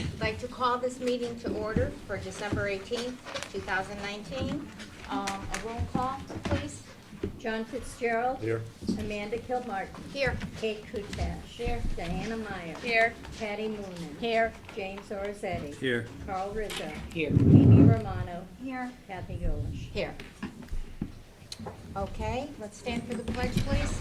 I'd like to call this meeting to order for December 18th, 2019. A roll call, please. John Fitzgerald. Here. Amanda Kilmartin. Here. Kate Kutash. Here. Diana Meyer. Here. Patty Moonen. Here. James Orazzetti. Here. Carl Rizzo. Here. Amy Romano. Here. Kathy Golish. Here. Okay, let's stand for the pledge, please.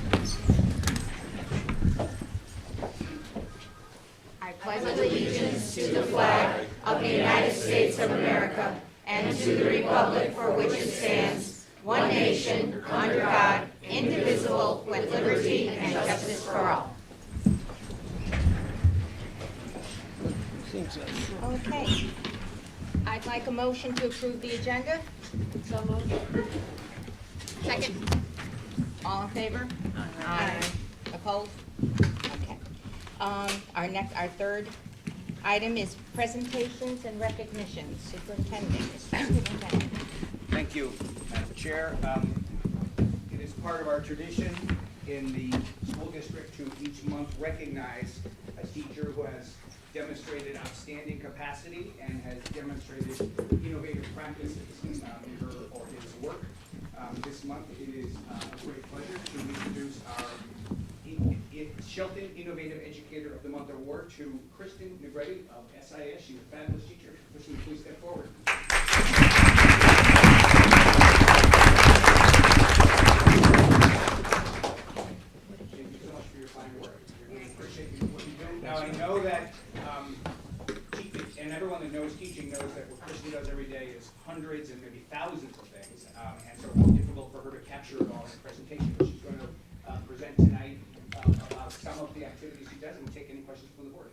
I pledge allegiance to the flag of the United States of America and to the republic for which it stands, one nation, under God, indivisible, with liberty and justice for all. Okay. I'd like a motion to approve the agenda. So moved. Second. All in favor? Aye. Opposed? Okay. Our third item is presentations and recognitions. Superintendent. Thank you, Madam Chair. It is part of our tradition in the school district to each month recognize a teacher who has demonstrated outstanding capacity and has demonstrated innovative practices in her or his work. This month it is a great pleasure to introduce our Shelton Innovative Educator of the Month Award to Kristen Negretti of SIS. She's a fabulous teacher. Kristen, please step forward. Thank you so much for your fine work. We really appreciate what you do. Now I know that, and everyone that knows teaching knows that what Kristen does every day is hundreds and maybe thousands of things, and so it's difficult for her to capture it all in a presentation. But she's going to present tonight about some of the activities she does, and we'll take any questions from the board.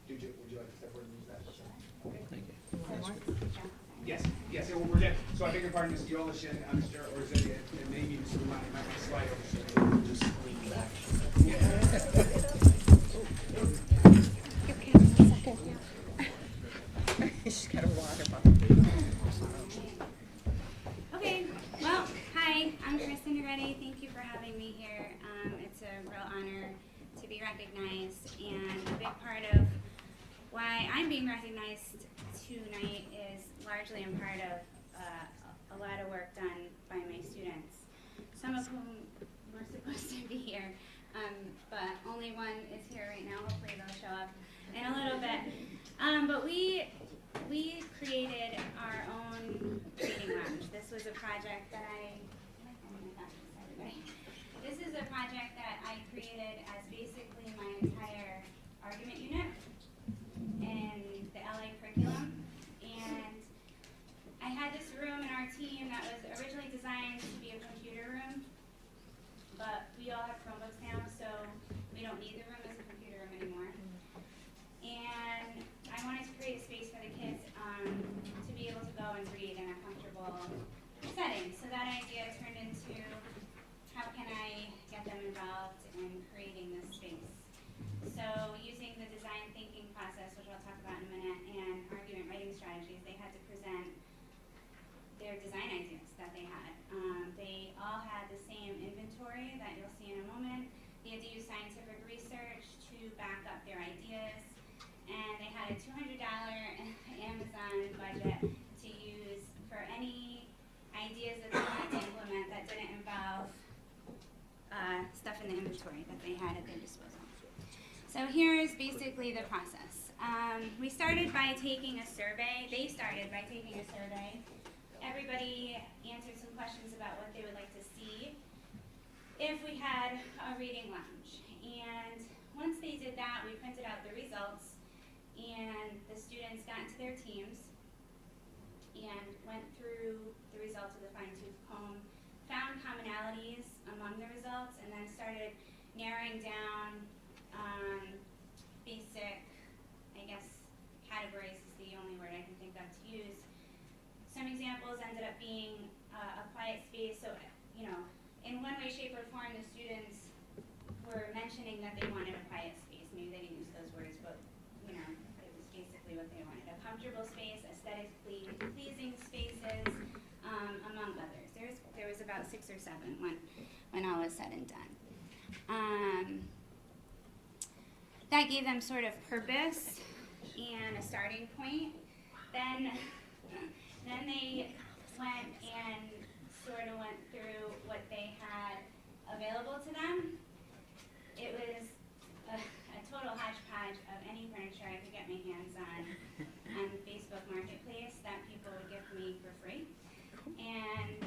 Would you like to step forward and use that? Okay. Thank you. Yes, it will present. So I beg your pardon, Mr. Yolish and Mr. Orazzetti, and maybe Mr. Romani might want to slide over so they can just lean back. She's got a water bottle. Okay, well, hi, I'm Kristen Negretti. Thank you for having me here. It's a real honor to be recognized, and a big part of why I'm being recognized tonight is largely in part of a lot of work done by my students, some of whom were supposed to be here, but only one is here right now. Hopefully they'll show up in a little bit. But we created our own reading lounge. This was a project that This is a project that I created as basically my entire argument unit in the LA curriculum. And I had this room in our team that was originally designed to be a computer room, but we all have Chromebooks now, so we don't need the room as a computer room anymore. And I wanted to create a space for the kids to be able to go and read in a comfortable setting. So that idea turned into, how can I get them involved in creating this space? So using the design thinking process, which I'll talk about in a minute, and argument writing strategies, they had to present their design ideas that they had. They all had the same inventory that you'll see in a moment. They had to use scientific research to back up their ideas. And they had a $200 Amazon budget to use for any ideas that they wanted to implement that didn't involve stuff in the inventory that they had at their disposal. So here is basically the process. We started by taking a survey. They started by taking a survey. Everybody answered some questions about what they would like to see if we had a reading lounge. And once they did that, we printed out the results, and the students got into their teams and went through the results with a fine-tooth comb, found commonalities among the results, and then started narrowing down basic, I guess, categories is the only word I can think of to use. Some examples ended up being a quiet space, so, in one way, shape, or form, the students were mentioning that they wanted a quiet space. Maybe they didn't use those words, but, it was basically what they wanted. A comfortable space, aesthetically pleasing spaces, among others. There was about 6 or 7 when all was said and done. That gave them sort of purpose and a starting point. Then they went and sort of went through what they had available to them. It was a total hodgepodge of any furniture I could get my hands on the Facebook Marketplace that people would give me for free. And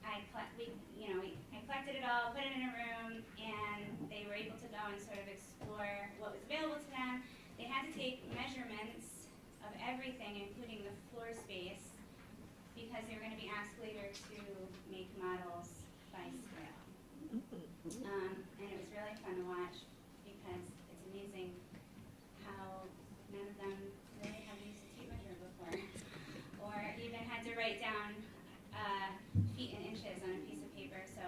I collected it all, put it in a room, and they were able to go and sort of explore what was available to them. They had to take measurements of everything, including the floor space, because they were going to be asked later to make models by scale. And it was really fun to watch because it's amazing how none of them really have used a tape measure before, or even had to write down feet and inches on a piece of paper. So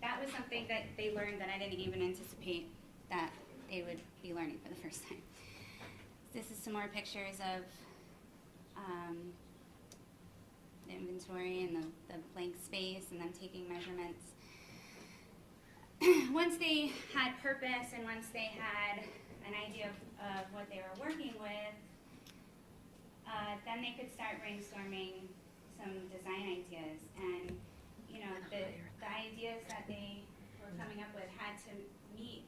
that was something that they learned that I didn't even anticipate that they would be learning for the first time. This is some more pictures of the inventory and the blank space and them taking measurements. Once they had purpose and once they had an idea of what they were working with, then they could start brainstorming some design ideas. And the ideas that they were coming up with had to meet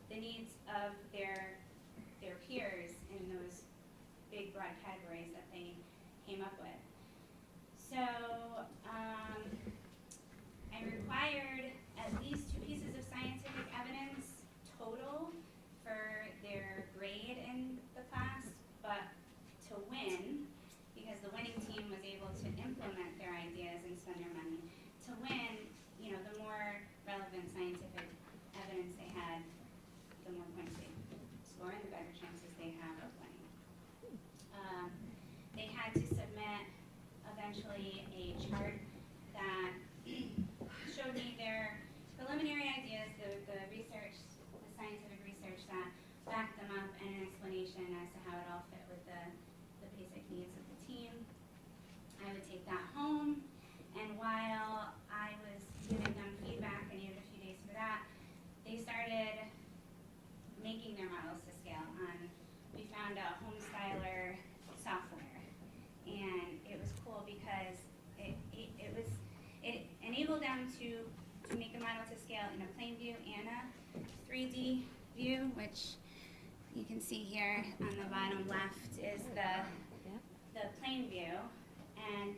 the needs of their peers in those big broad categories that they came up with. So I required at least 2 pieces of scientific evidence total for their grade in the class, but to win, because the winning team was able to implement their ideas and spend their money, to win, the more relevant scientific evidence they had, the more points they score and the better chances they have of winning. They had to submit eventually a chart that showed me their preliminary ideas, the research, the scientific research that backed them up, and an explanation as to how it all fit with the basic needs of the team. I would take that home, and while I was giving them feedback, I needed a few days for that, they started making their models to scale. We found a home styler software, and it was cool because it enabled them to make a model to scale in a plain view and a 3D view, which you can see here on the bottom left is the plain view. And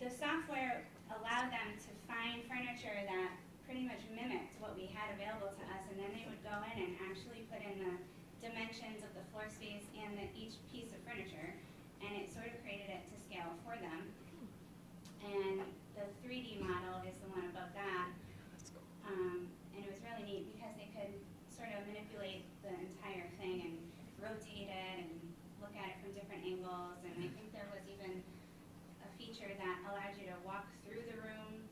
the software allowed them to find furniture that pretty much mimicked what we had available to us, and then they would go in and actually put in the dimensions of the floor space and each piece of furniture, and it sort of created it to scale for them. And the 3D model is the one above that. And it was really neat because they could sort of manipulate the entire thing and rotate it and look at it from different angles. And I think there was even a feature that allowed you to walk through the room.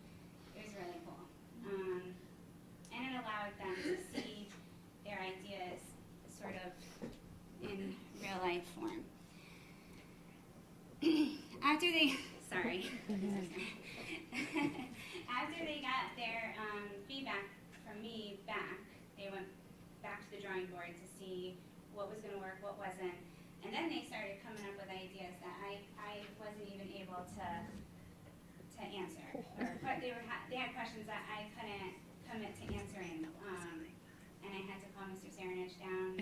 It was really cool. And it allowed them to see their ideas sort of in real life form. After they, sorry. After they got their feedback from me back, they went back to the drawing board to see what was going to work, what wasn't, and then they started coming up with ideas that I wasn't even able to answer. They had questions that I couldn't commit to answering, and I had to call Mr. Saranich down.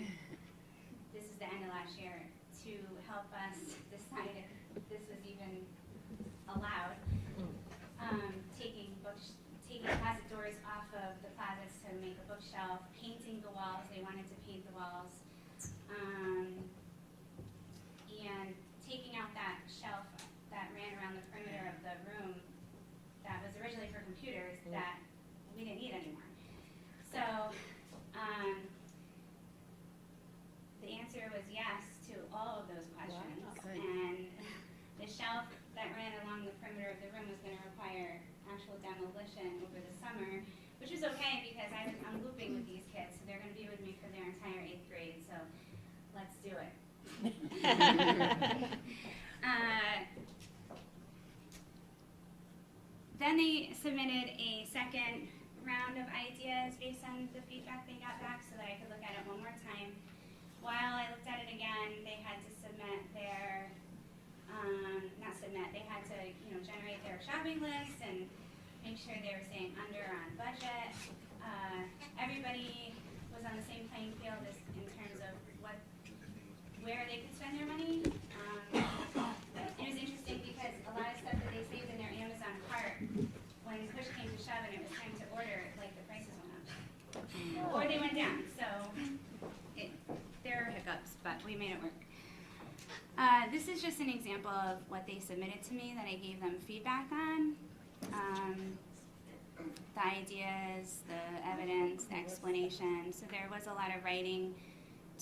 This is the end of last year to help us decide if this was even allowed. Taking closet doors off of the closets to make a bookshelf, painting the walls. They wanted to paint the walls, and taking out that shelf that ran around the perimeter of the room that was originally for computers that we didn't need anymore. So the answer was yes to all of those questions. Wow. And the shelf that ran along the perimeter of the room was going to require actual demolition over the summer, which is okay because I'm looping with these kids, so they're going to be with me for their entire 8th grade, so let's do it. Then they submitted a second round of ideas based on the feedback they got back so that I could look at it one more time. shopping list and make sure they were staying under on budget. Everybody was on the same playing field as, in terms of where they could spend their money. It was interesting because a lot of stuff that they saved in their Amazon cart, when push came to shove and it was time to order, like the prices went up. Or they went down, so there are hiccups, but we made it work. This is just an example of what they submitted to me that I gave them feedback on. The ideas, the evidence, the explanation. So there was a lot of writing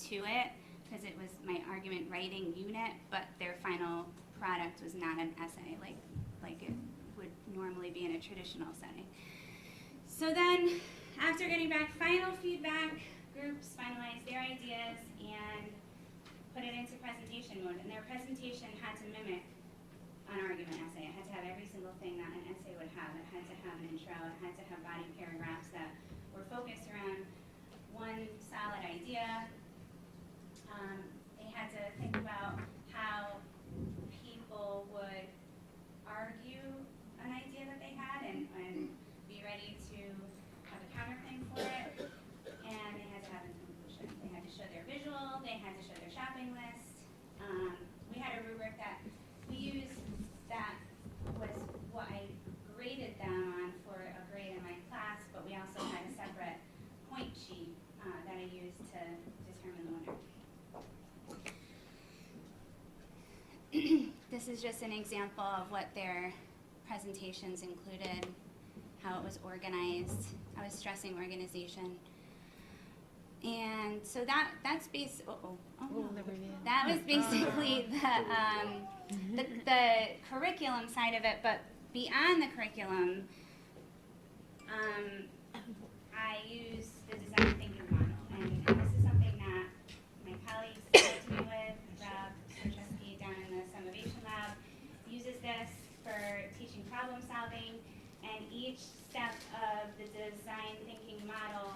to it because it was my argument writing unit, but their final product was not an essay like it would normally be in a traditional setting. So then, after getting back final feedback, groups finalized their ideas and put it into presentation mode. And their presentation had to mimic an argument essay. It had to have every single thing that an essay would have. It had to have an intro. It had to have body paragraphs that were focused around one solid idea. They had to think about how people would argue an idea that they had and be ready to have a counterclaim for it. And they had to have a conclusion. They had to show their visual. They had to show their shopping list. We had a rubric that we used that was what I graded them on for a grade in my class, but we also had a separate point sheet that I used to determine the winner. This is just an example of what their presentations included, how it was organized. I was stressing organization. And so that's that was basically the curriculum side of it. But beyond the curriculum, I use the design thinking model, and this is something that my colleagues helped me with. Rob Sarchesky down in the Summation Lab uses this for teaching problem solving, and each step of the design thinking model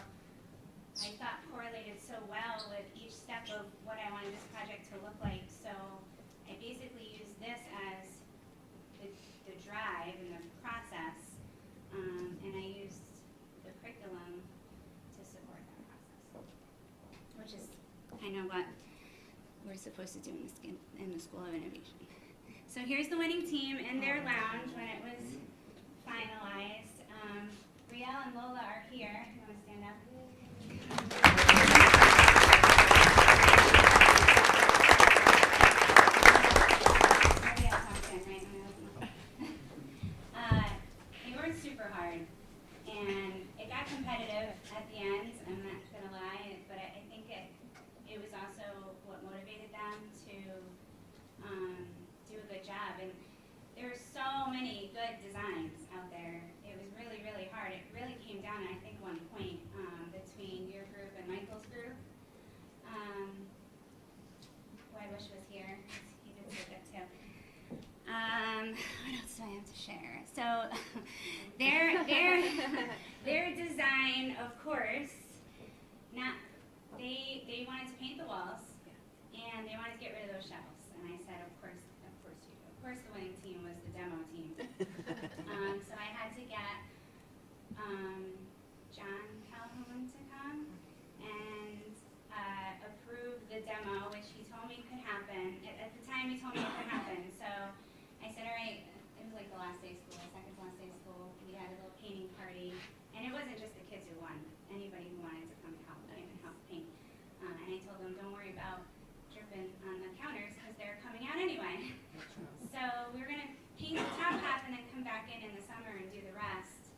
I thought correlated so well with each step of what I wanted this project to look like. So I basically used this as the drive and the process, and I used the curriculum to support that process, which is kind of what we're supposed to do in the School of Innovation. So here's the winning team in their lounge when it was finalized. Riel and Lola are here. You want to stand up? They worked super hard, and it got competitive at the end. I'm not gonna lie, but I think it was also what motivated them to do a good job. And there were so many good designs out there. It was really, really hard. It really came down, I think, one point between your group and Michael's group. Who I wish was here. He did so good too. What else do I have to share? So their design, of course, they wanted to paint the walls, and they wanted to get rid of those shelves. And I said, of course you do. Of course the winning team was the demo team. So I had to get John Calhoun to come and approve the demo, which he told me could happen. At the time, he told me it could happen. So I said, all right, it was like the last day of school, second to last day of school. We had a little painting party. And it wasn't just the kids who won. Anybody who wanted to come help and help paint. And I told them, don't worry about dripping on the counters because they're coming out anyway. So we were going to paint the top half and then come back in the summer and do the rest.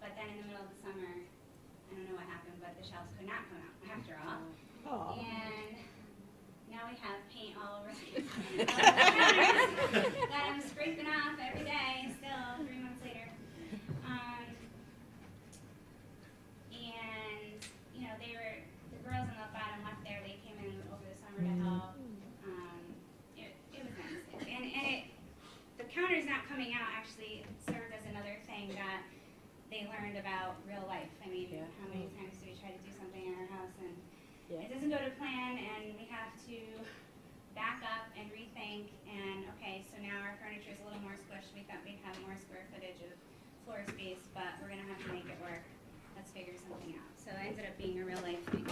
But then in the middle of the summer, I don't know what happened, but the shelves could not come out after all. Oh. And now we have paint all over the counters that I'm scraping off every day still 3 months later. And, you know, the girls on the bottom left there, they came in over the summer to help. It was nice. And the counters not coming out actually served as another thing that they learned about real life. I mean, how many times do we try to do something in our house and it doesn't go to plan, and we have to back up and rethink, and okay, so now our furniture is a little more squished. We thought we'd have more square footage of floor space, but we're gonna have to make it work. Let's figure something out. So it ended up being a real life thing.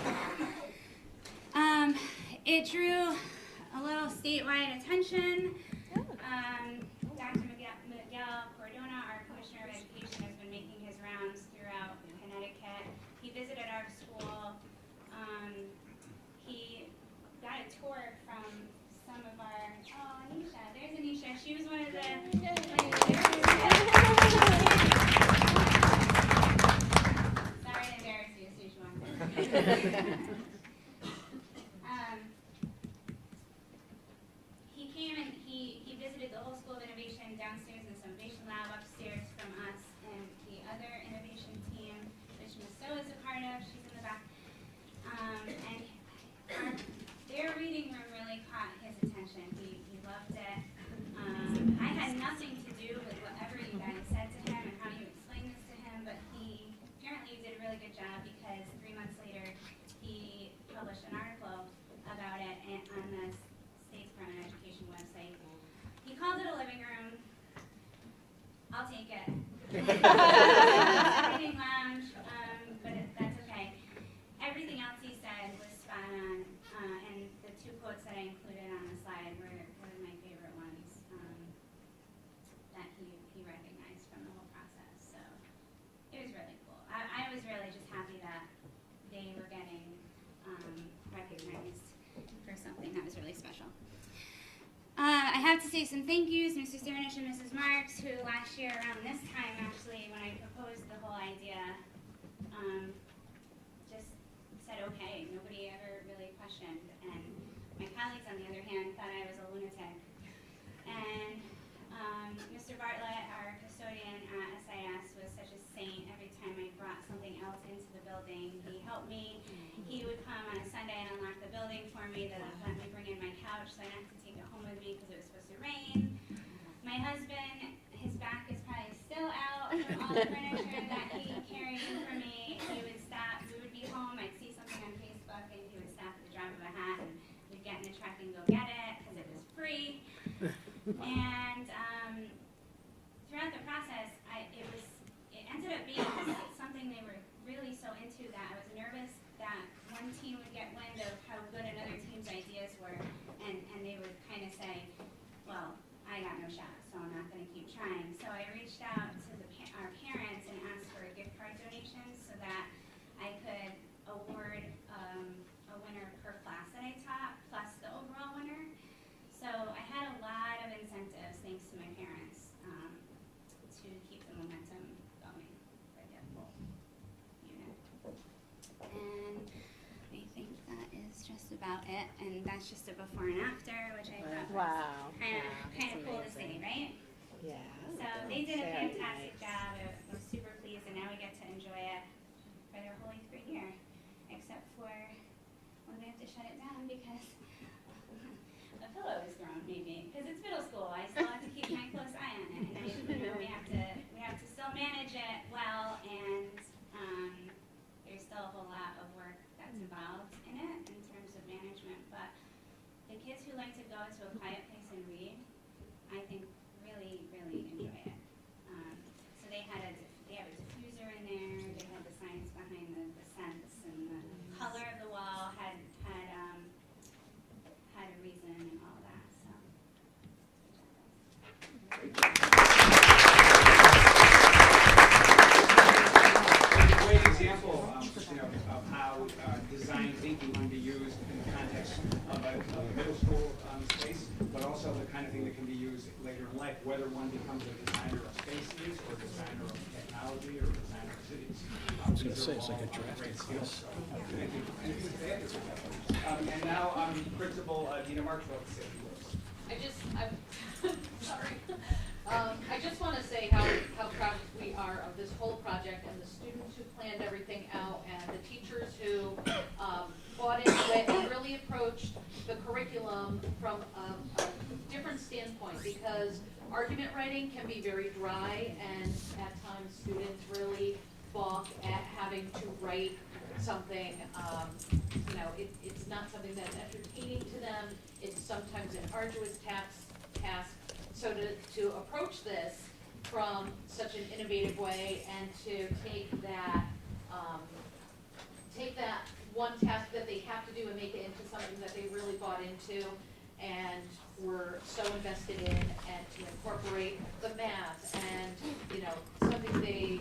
It drew a little statewide attention. Dr. Miguel Cordona, our Commissioner of Education, has been making his rounds throughout Connecticut. He visited our school. He got a tour from some of our, Anisha, there's Anisha. She was one of the, sorry to embarrass you, Stage 1. He came and he visited the whole School of Innovation downstairs and the Innovation Lab upstairs from us and the other innovation team, which Ms. So is a part of. She's in the back. And their reading room really caught his attention. He loved it. I had nothing to do with whatever you guys said to him and how you explained this to him, but he apparently did a really good job because 3 months later he published an article about it on the State's Department of Education website. He called it a living room. I'll take it. Reading lounge, but that's okay. Everything else he said was spot on, and the 2 quotes that I included on the slide were one of my favorite ones that he recognized from the whole process. So it was really cool. I was really just happy that they were getting recognized for something that was really special. I have to say some thank yous, Mr. Cernish and Mrs. Marks, who last year around this time, actually, when I proposed the whole idea, just said okay. Nobody ever really questioned. And my colleagues, on the other hand, thought I was a lunatic. And Mr. Bartlett, our custodian at SIS, was such a saint. Every time I brought something else into the building, he helped me. He would come on a Sunday and unlock the building for me, then let me bring in my couch so I didn't have to take it home with me because it was supposed to rain. My husband, his back is probably still out from all the furniture that he carried for me. He would stop, we would be home, I'd see something on Facebook, and he would stop at the drop of a hat, and we'd get in the truck and go get it because it was free. And throughout the process, it ended up being something they were really so into that I was nervous that one team would get wind of how good another team's ideas were, and they would kind of say, well, I got no shot, so I'm not going to keep trying. So I reached out to our parents and asked for gift card donations so that I could award a winner per class that I taught, plus the overall winner. So I had a lot of incentives, thanks to my parents, to keep the momentum going for the whole unit. And I think that is just about it. And that's just a before and after, which I thought was kind of cool to see, right? Yeah. So they did a fantastic job. I was super pleased, and now we get to enjoy it for their whole 8th grade year, except for when we have to shut it down because a pillow is thrown, maybe, because it's middle school. I still have to keep my close eye on it, and we have to still manage it well, and there's still a whole lot of work that's involved in it in terms of management. But the kids who like to go to a quiet place and read, I think really, really enjoy it. So they have a diffuser in there. They had the science behind the scents, and the color of the wall had a reason and all that. So. A great example, of how design thinking can be used in the context of a middle school space, but also the kind of thing that can be used later in life, whether one becomes a designer of spaces or a designer of technology or a designer of cities. I was going to say, it's like a drafting class. And now, Principal Dina Marks will say a few words. I just want to say how proud we are of this whole project and the students who planned everything out and the teachers who bought into it and really approached the curriculum from a different standpoint, because argument writing can be very dry and at times students really balk at having to write something, it's not something that's entertaining to them, it's sometimes an arduous task. So to approach this from such an innovative way and to take that one task that they have to do and make it into something that they really bought into and were so invested in, and to incorporate the math and, something they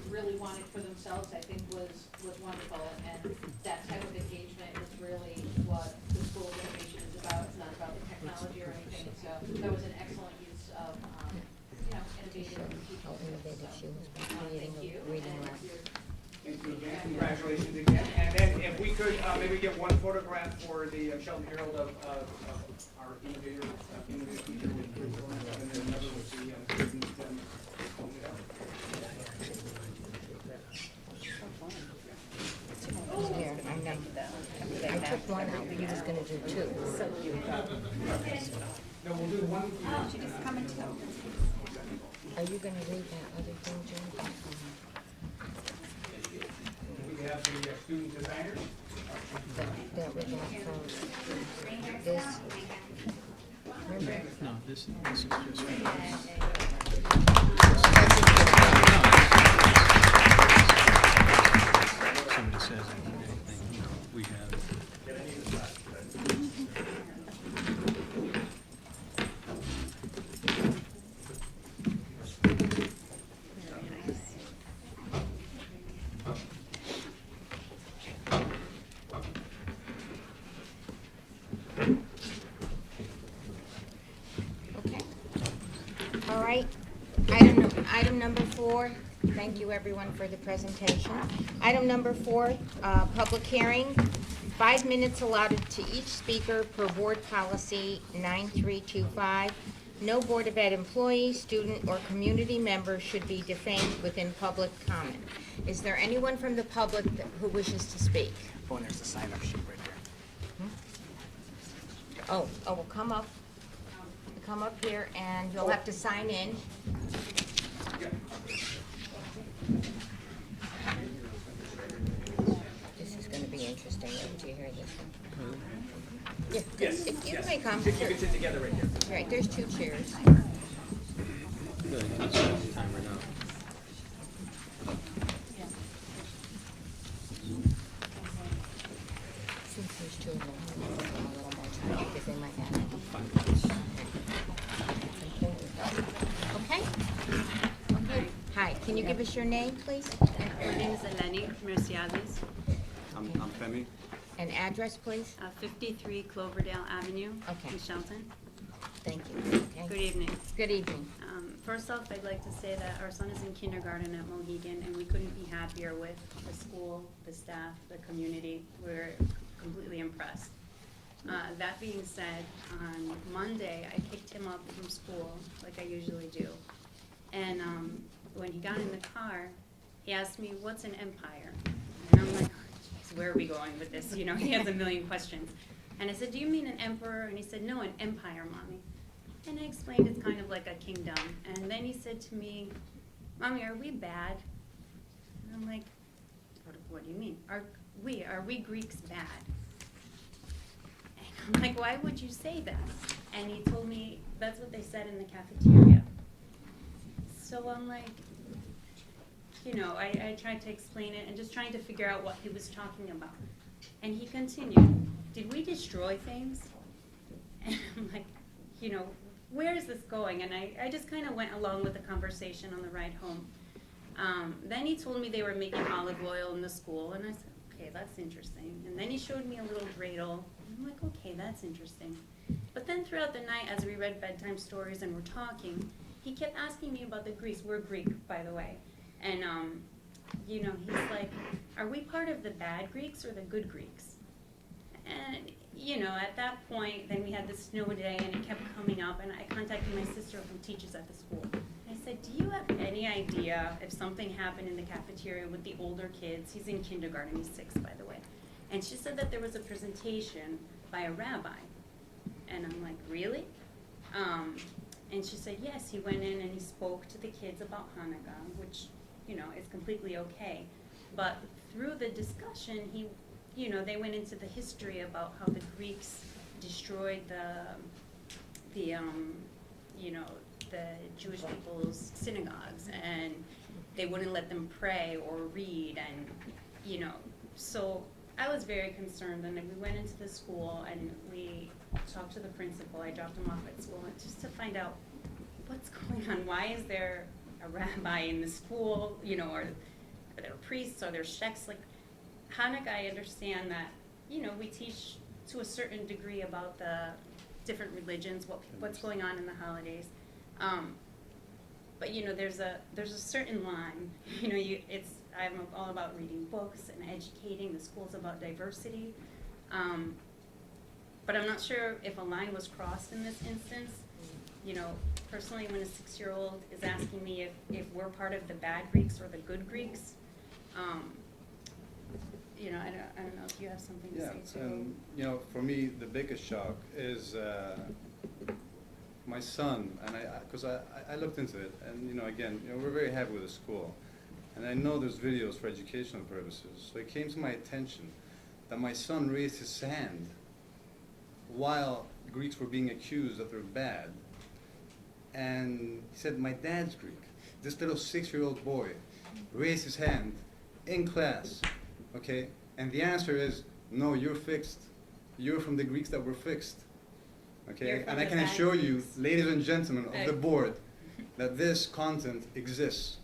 really wanted for themselves, I think was wonderful. And that type of engagement is really what the school's innovation is about. It's not about the technology or anything. So that was an excellent use of, innovative teaching skills. So, thank you. And your Thank you again, congratulations again. And then if we could maybe get one photograph for the Shelton Herald of our innovative teacher with curriculum, and then another with the student holding it up. Here, I know. I took one out, he was gonna do two. No, we'll do one. She just come into Are you gonna read that other thing, Jen? We have the student designers. That we got from this. Remember? No, this is just. Somebody says anything, we have. Okay. All right. Item number 4. Thank you, everyone, for the presentation. Item number 4, public hearing. 5 minutes allotted to each speaker per board policy 9325. No Board of Ed employee, student, or community member should be defamed within public comment. Is there anyone from the public who wishes to speak? Oh, and there's a sign-up sheet right there. Well, come up. Come up here, and you'll have to sign in. This is going to be interesting. Did you hear this one? Yeah, Yes, you yes. may come. You can sit together right here. Right, there's 2 chairs. Good, let's start the timer now. Since there's 2 of them, I'm gonna give them a little more time because they might have it. Okay? Okay. Hi, can you give us your name, please? My name is Eleni Merciades, I'm Femi. And address, please? 53 Cloverdale Avenue Okay. in Shelton. Thank you. Okay. Good evening. Good evening. First off, I'd like to say that our son is in kindergarten at Mohegan, and we couldn't be happier with the school, the staff, the community. We're completely impressed. That being said, on Monday, I picked him up from school, like I usually do. And when he got in the car, he asked me, "What's an empire?" And I'm like, "Geez, where are we going with this?" You know, he has a million questions. And I said, "Do you mean an emperor?" And he said, "No, an empire, Mommy." And I explained it's kind of like a kingdom. And then he said to me, "Mommy, are we bad?" And I'm like, what do you mean? Are we Greeks bad? And I'm like, why would you say that? And he told me that's what they said in the cafeteria. So I'm like, I tried to explain it and just trying to figure out what he was talking about. And he continued, "Did we destroy things?" And I'm like, where is this going? And I just kind of went along with the conversation on the ride home. Then he told me they were making olive oil in the school, and I said, okay, that's interesting. And then he showed me a little dreidel, and I'm like, okay, that's interesting. But then throughout the night, as we read bedtime stories and were talking, he kept asking me about the Greeks. We're Greek, by the way. And, he's like, are we part of the bad Greeks or the good Greeks? And, at that point, then we had the snow day, and it kept coming up, and I contacted my sister who teaches at the school. I said, do you have any idea if something happened in the cafeteria with the older kids? He's in kindergarten, he's 6, by the way. And she said that there was a presentation by a rabbi. And I'm like, really? And she said, yes, he went in and he spoke to the kids about Hanukkah, which, it's completely okay. But through the discussion, they went into the history about how the Greeks destroyed the Jewish people's synagogues, and they wouldn't let them pray or read, and so I was very concerned, and we went into the school and we talked to the principal. I dropped him off at school just to find out what's going on. Why is there a rabbi in the school? Are there priests? Are there sheikhs? Like Hanukkah, I understand that we teach to a certain degree about the different religions, what's going on in the holidays. But there's a certain line. I'm all about reading books and educating. The school's about diversity. But I'm not sure if a line was crossed in this instance. Personally, when a 6-year-old is asking me if we're part of the bad Greeks or the good Greeks, I don't know if you have something to say too. And for me, the biggest shock is my son, and because I looked into it, and again, we're very happy with the school, and I know there's videos for educational purposes. So it came to my attention that my son raised his hand while Greeks were being accused that they're bad, and he said, "My dad's Greek." This little 6-year-old boy raised his hand in class, okay? And the answer is, no, you're fixed. You're from the Greeks that were fixed, okay? And I can assure you, ladies and gentlemen of the board, that this content exists,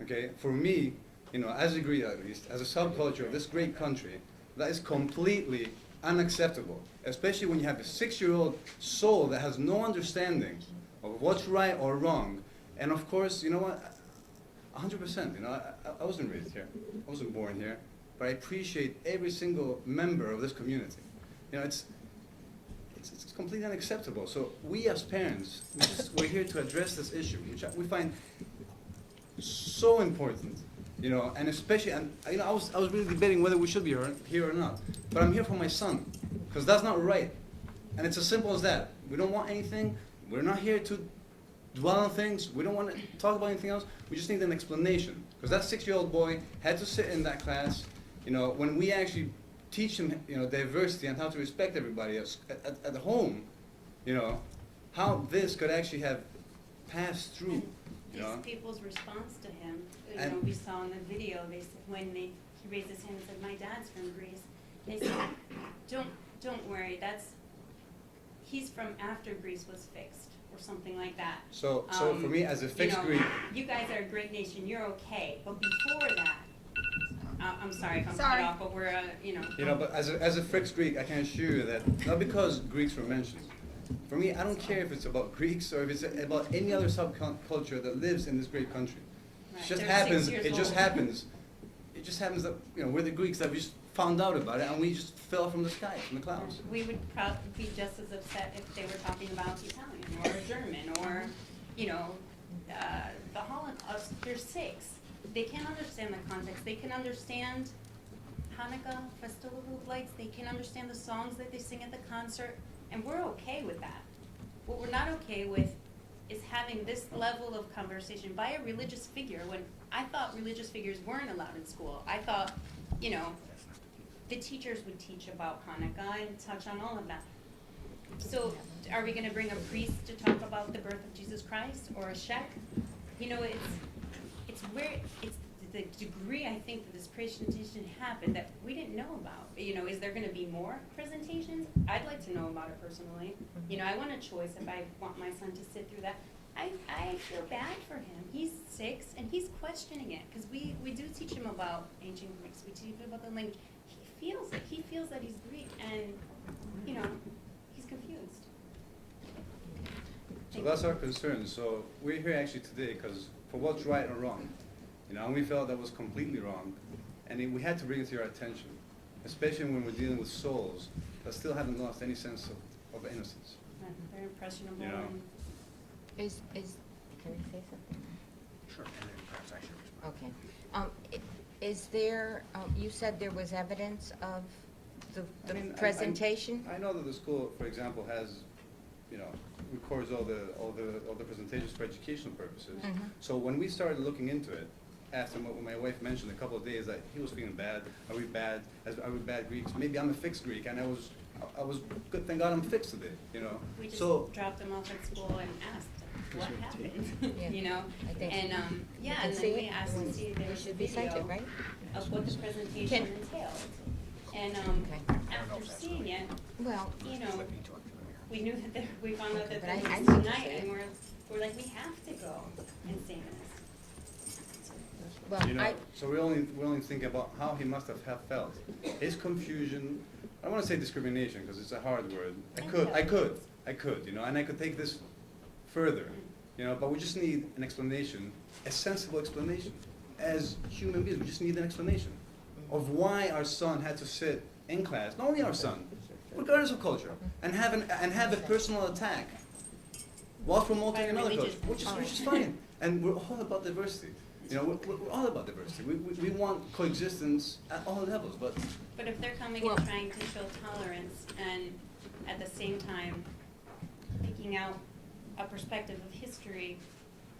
okay? For me, as a Greek at least, as a subculture of this great country, that is completely unacceptable, especially when you have a 6-year-old soul that has no understanding of what's right or wrong. And of course, 100%, I wasn't raised here, I wasn't born here, but I appreciate every single member of this community. It's completely unacceptable. So we as parents, we're here to address this issue, which we find so important, and especially, I was really debating whether we should be here or not, but I'm here for my son, because that's not right. And it's as simple as that. We don't want anything. We're not here to dwell on things. We don't want to talk about anything else. We just need an explanation, because that 6-year-old boy had to sit in that class. When we actually teach him, diversity and how to respect everybody at home, how this could actually have passed through. These people's response to him, we saw in the video, they said when he raised his hand and said, "My dad's from Greece," they said, "Don't worry, he's from after Greece was fixed," or something like that. So for me, as a fixed Greek, you guys are a great nation. You're okay, but before that, I'm sorry if I'm cut off, but we're but as a fixed Greek, I can assure you that not because Greeks were mentioned. For me, I don't care if it's about Greeks or if it's about any other subculture that lives in this great country. Right. It just They're happens. 6 years It just old. happens. It just happens that we're the Greeks that we just found out about it and we just fell from the sky, from the clouds. We would probably be just as upset if they were talking about Italian or German or, the Holocaust. They're 6. They can't understand the context. They can understand Hanukkah festival lights. They can understand the songs that they sing at the concert, and we're okay with that. What we're not okay with is having this level of conversation by a religious figure when I thought religious figures weren't allowed in school. I thought, the teachers would teach about Hanukkah and touch on all of that. So are we going to bring a priest to talk about the birth of Jesus Christ or a sheikh? It's the degree I think that this presentation happened that we didn't know about. Is there going to be more presentations? I'd like to know about it personally. I want a choice if I want my son to sit through that. I feel bad for him. He's 6 and he's questioning it because we do teach him about ancient Greeks. We teach him about the language. He feels it. He feels that he's Greek and, he's confused. So that's our concern. So we're here actually today because for what's right or wrong, and we felt that was completely wrong, and we had to bring it to your attention, especially when we're dealing with souls that still haven't lost any sense of innocence. Very impressionable. And Can we say something? Sure, and then perhaps I should respond. Okay. Is there, you said there was evidence of the presentation? I know that the school, for example, has, records all the presentations for educational purposes. Mhm. So when we started looking into it, asked him what my wife mentioned a couple of days that he was feeling bad. Are we bad? Are we bad Greeks? Maybe I'm a fixed Greek, and I was good. Thank God I'm fixed today. You know. We just So dropped him off at school and asked what happened, Yeah. you know? I think And, yeah, can and see then we it. asked to see if there It was a should be cited, video right? of what the presentation Can- entailed. And, Okay. after seeing it, Well, you know, we knew that we found out that But I there was think tonight, so. and we're like, we have to go and see this. well, You know, so we only think about how he must have felt. His confusion. I don't want to say discrimination because it's a hard word. I could, you know, and I could take this further, you know. But we just need an explanation, a sensible explanation. As human beings, we just need an explanation of why our son had to sit in class. Not only our son, regardless of culture, and have a personal attack while promoting By a another religious culture, which is fine. And we're all about diversity. You know, we're all about diversity. We want coexistence at all levels, but But if they're coming Well- and trying to show tolerance and at the same time picking out a perspective of history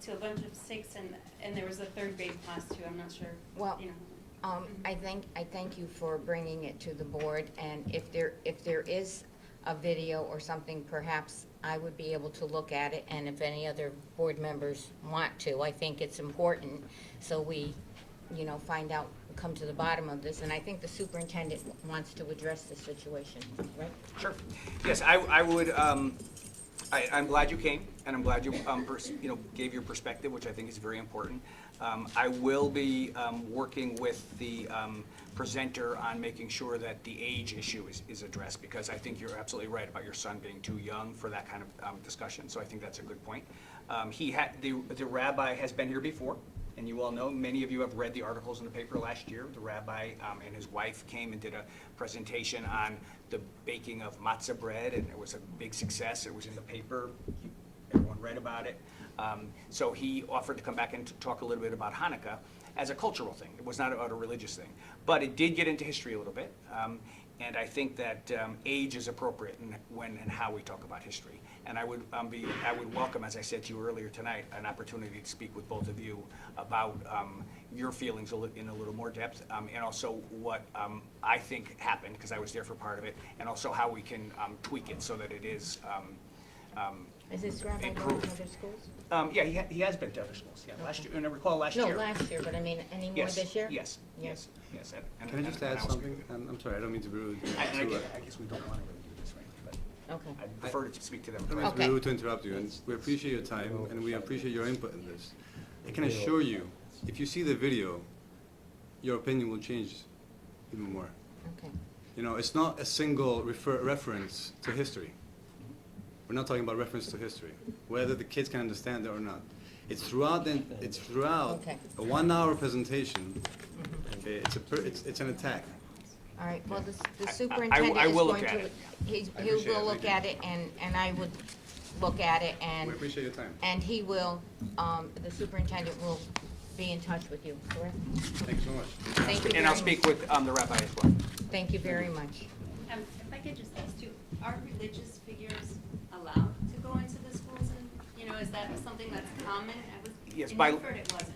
to a bunch of sixth and there was a third grade class too, I'm not sure, Well, you know. I thank you for bringing it to the board, and if there is a video or something, perhaps I would be able to look at it, and if any other board members want to, I think it's important, so we, you know, find out, come to the bottom of this, and I think the superintendent wants to address the situation, right? Sure. Yes, I would, I'm glad you came, and I'm glad you, you know, gave your perspective, which I think is very important. I will be working with the presenter on making sure that the age issue is addressed, because I think you're absolutely right about your son being too young for that kind of discussion, so I think that's a good point. The rabbi has been here before, and you all know, many of you have read the articles in the paper last year. The rabbi and his wife came and did a presentation on the baking of matzah bread, and it was a big success. It was in the paper. Everyone read about it. So he offered to come back and talk a little bit about Hanukkah as a cultural thing. It was not about a religious thing. But it did get into history a little bit. And I think that age is appropriate in when and how we talk about history. And I would welcome, as I said to you earlier tonight, an opportunity to speak with both of you about your feelings in a little more depth, and also what I think happened, because I was there for part of it, and also how we can tweak it so that it is Is this rabbi going to improved. other schools? Yeah, he has been to other schools, yeah, last year, and I recall last No, year. last year, but I mean, any more Yes, this year? Yes. can I just add something? I'm sorry, I don't mean to be rude. I guess we don't want to really do this, right? But Okay. I prefer to speak to them. I don't mean to be Okay. rude to interrupt you, and we appreciate your time, and we appreciate your input in this. I can assure you, if you see the video, your opinion will change even more. Okay. You know, it's not a single reference to history. We're not talking about reference to history, whether the kids can understand it or not. It's throughout Okay. a 1 hour presentation. Okay, it's an attack. All right, well, the superintendent I is will going look to, at it. he I will appreciate it, look thank you. at it, and I would look at it, We and, appreciate your time. and he will, the superintendent will be in touch with you, correct? Thank you so much. Thank you And I'll very speak much. with the rabbi as well. Thank you very much. If I could just ask you, are religious figures allowed to go into the schools and, you know, is that something that's common? Yes, in by- Milford it wasn't.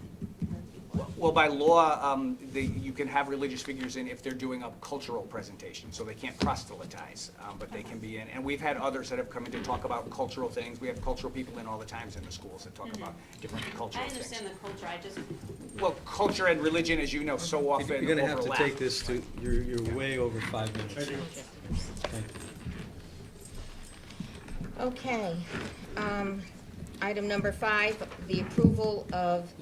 Well, by law, you can have religious figures in if they're doing a cultural presentation, so they can't proselytize, but they can be in. And we've had others that have come in to talk about cultural things. We have cultural people in all the times in the schools that talk about different cultural I things. understand the culture, I just, Well, culture and religion, as you know, so often You're gonna have to overlap. take this to, you're way over 5 minutes. Thank you. Okay, item number 5, the approval of,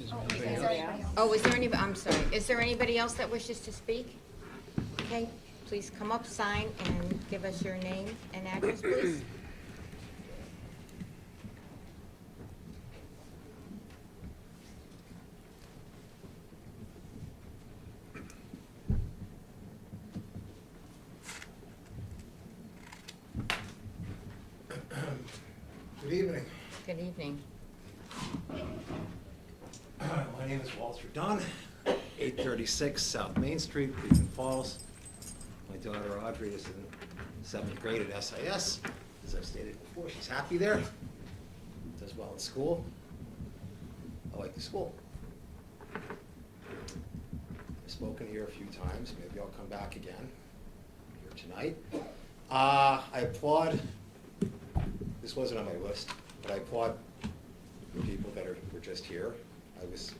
oh, is there any, I'm sorry, is there anybody else that wishes to speak? Okay, please come up, sign, and give us your name and address, please. Good evening. Good evening. My name is Walter Dunn, 836 South Main Street, Cleveland Falls. My daughter Audrey is in 7th grade at SIS. As I've stated before, she's happy there, does well at school. I like the school. spoken here a few times, maybe I'll come back again here tonight. I applaud, this wasn't on my list, but I applaud the people that were just here. I was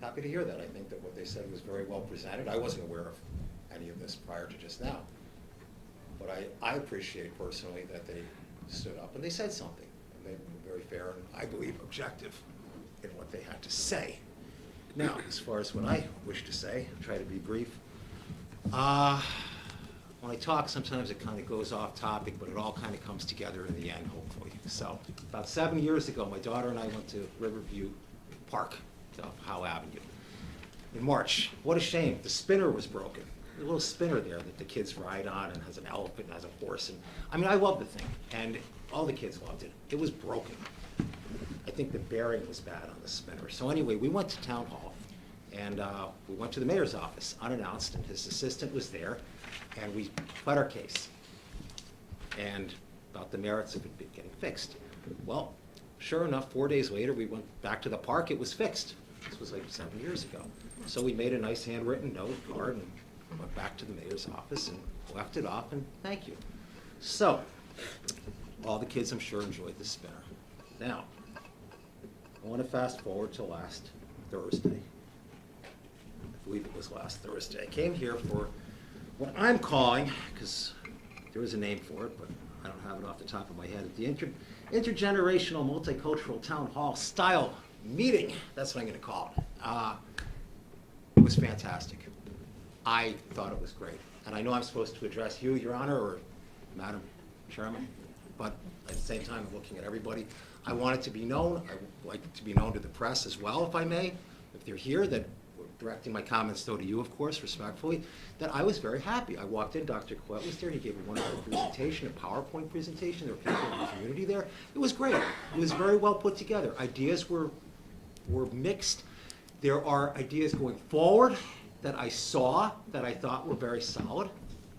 happy to hear that. I think that what they said was very well presented. I wasn't aware of any of this prior to just now. But I appreciate personally that they stood up and they said something. And they were very fair and, I believe, objective in what they had to say. Now, as far as what I wish to say, I'll try to be brief. When I talk, sometimes it kind of goes off topic, but it all kind of comes together in the end, hopefully. So, about 7 years ago, my daughter and I went to Riverview Park, to Howe Avenue, in March. What a shame, the spinner was broken. A little spinner there that the kids ride on and has an elephant and has a horse. And I mean, I love the thing, and all the kids loved it. It was broken. I think the bearing was bad on the spinner. So anyway, we went to town hall, and we went to the mayor's office unannounced, and his assistant was there, and we pled our case, and about the merits of it getting fixed. Well, sure enough, 4 days later, we went back to the park, it was fixed. This was like 7 years ago. So we made a nice handwritten note card and went back to the mayor's office and left it off, and thank you. So, all the kids, I'm sure, enjoyed the spinner. Now, I want to fast forward to last Thursday. I believe it was last Thursday. I came here for what I'm calling, because there is a name for it, but I don't have it off the top of my head, the Intergenerational Multicultural Town Hall Style Meeting. That's what I'm going to call it. It was fantastic. I thought it was great. And I know I'm supposed to address you, Your Honor, or Madam Chairman, but at the same time, I'm looking at everybody. I want it to be known. I would like it to be known to the press as well, if I may, if they're here, that directing my comments, though, to you, of course, respectfully, that I was very happy. I walked in, Dr. Collette was there, he gave a wonderful presentation, a PowerPoint presentation, there were people in the community there. It was great. It was very well put together. Ideas were mixed. There are ideas going forward that I saw that I thought were very solid.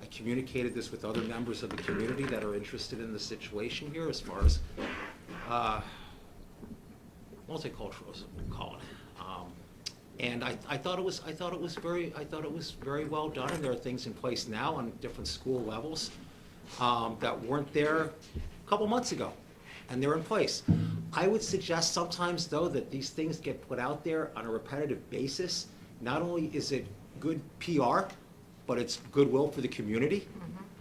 I communicated this with other members of the community that are interested in the situation here as far as multiculturalism, we call it. And I thought it was very well done, and there are things in place now on different school levels that weren't there a couple months ago, and they're in place. I would suggest sometimes, though, that these things get put out there on a repetitive basis. Not only is it good PR, but it's goodwill for the community,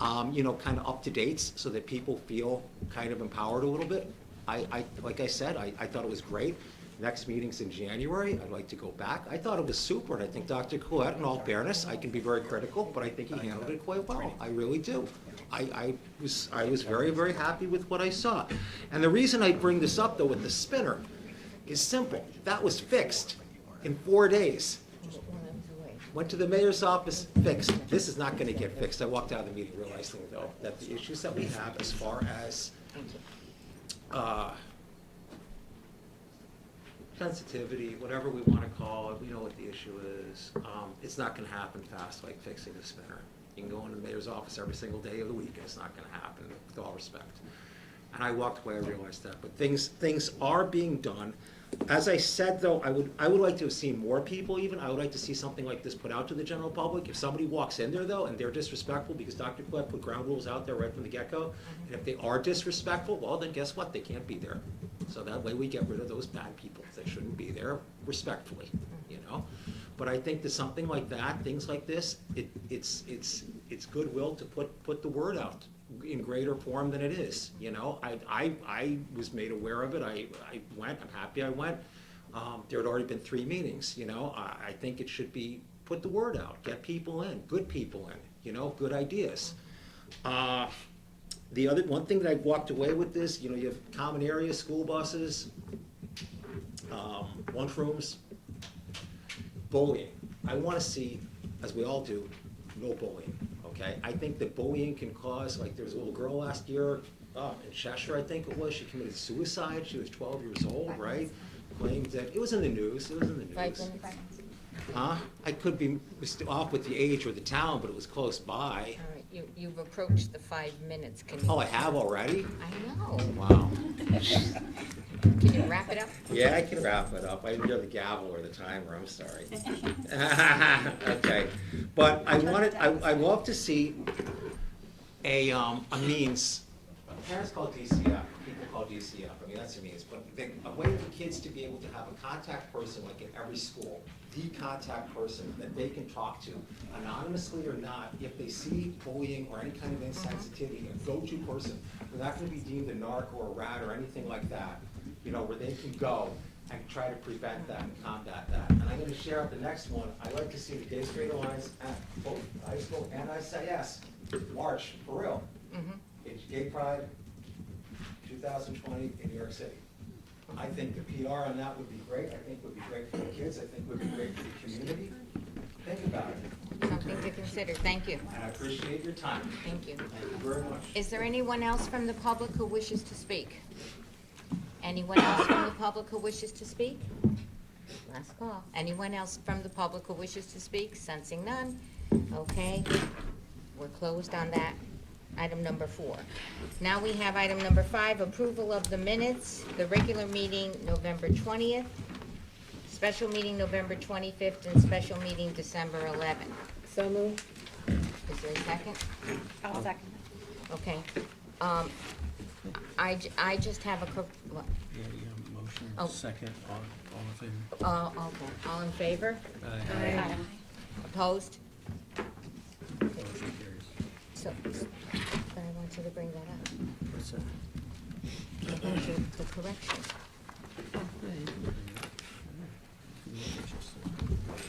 kind of up to dates, so that people feel kind of empowered a little bit. Like I said, I thought it was great. Next meeting's in January. I'd like to go back. I thought it was super, and I think Dr. Collette, in all fairness, I can be very critical, but I think he handled it quite well. I really do. I was very, very happy with what I saw. And the reason I bring this up, though, with the spinner is simple. That was fixed in 4 days. Went to the mayor's office, fixed. This is not going to get fixed. I walked out of the meeting realizing, though, that the issues that we have as far as sensitivity, whatever we want to call it, we know what the issue is. It's not going to happen fast like fixing the spinner. You can go into the mayor's office every single day of the week, and it's not going to happen, with all respect. And I walked away, I realized that. But things are being done. As I said, though, I would like to have seen more people even. I would like to see something like this put out to the general public. If somebody walks in there, though, and they're disrespectful, because Dr. Collette put ground rules out there right from the get-go, and if they are disrespectful, well, then guess what? They can't be there. So that way we get rid of those bad people that shouldn't be there respectfully, But I think that something like that, things like this, it's goodwill to put the word out in greater form than it is, I was made aware of it. I went. I'm happy I went. There had already been 3 meetings, I think it should be put the word out, get people in, good people in, good ideas. The other one thing that I walked away with this, you have common areas, school buses, lunchrooms, bullying. I want to see, as we all do, no bullying. Okay, I think that bullying can cause, like there was a little girl last year in Cheshire, I think it was, she committed suicide. She was 12 years old, right? Claimed that, it was in the news, I could be off with the age or the town, but it was close by. All right, You've approached the 5 minutes. Can you? Oh, I have already? I know. Wow. Can you wrap it up? Yeah, I can wrap it up. I didn't hear the gavel or the timer, I'm sorry. Okay, but I'd love to see a means, parents call DCF, people call DCF, I mean, that's a means, but a way for kids to be able to have a contact person, like in every school, the contact person that they can talk to, anonymously or not, if they see bullying or any kind of insensitivity, a go-to person. They're not gonna be deemed a narc or a rat or anything like that, you know, where they can go and try to prevent that and combat that. And I'm gonna share up the next one. I like to see the Gay Straight Alliance at both high school and SIS march for real. It's Gay Pride 2020 in New York City. I think the PR on that would be great. I think would be great for the kids. I think would be great for the community. Think about it. Something to consider. Thank you. And I appreciate your time. Thank you. Thank you very much. Is there anyone else from the public who wishes to speak? Anyone else from the public who wishes to speak? Last call. Anyone else from the public who wishes to speak? Sensing none. Okay. We're closed on that. Item number 4. Now we have item number 5, approval of the minutes, the regular meeting November 20th, special meeting November 25th, and special meeting December 11th. So moved. Is there a second? I'll second Okay. I just have a, what? Yeah, you have a motion, Oh. second, all in favor? Okay. All in favor? Aye. Opposed? Motion carries. So, but I want you to bring that up. What's that? About the correction.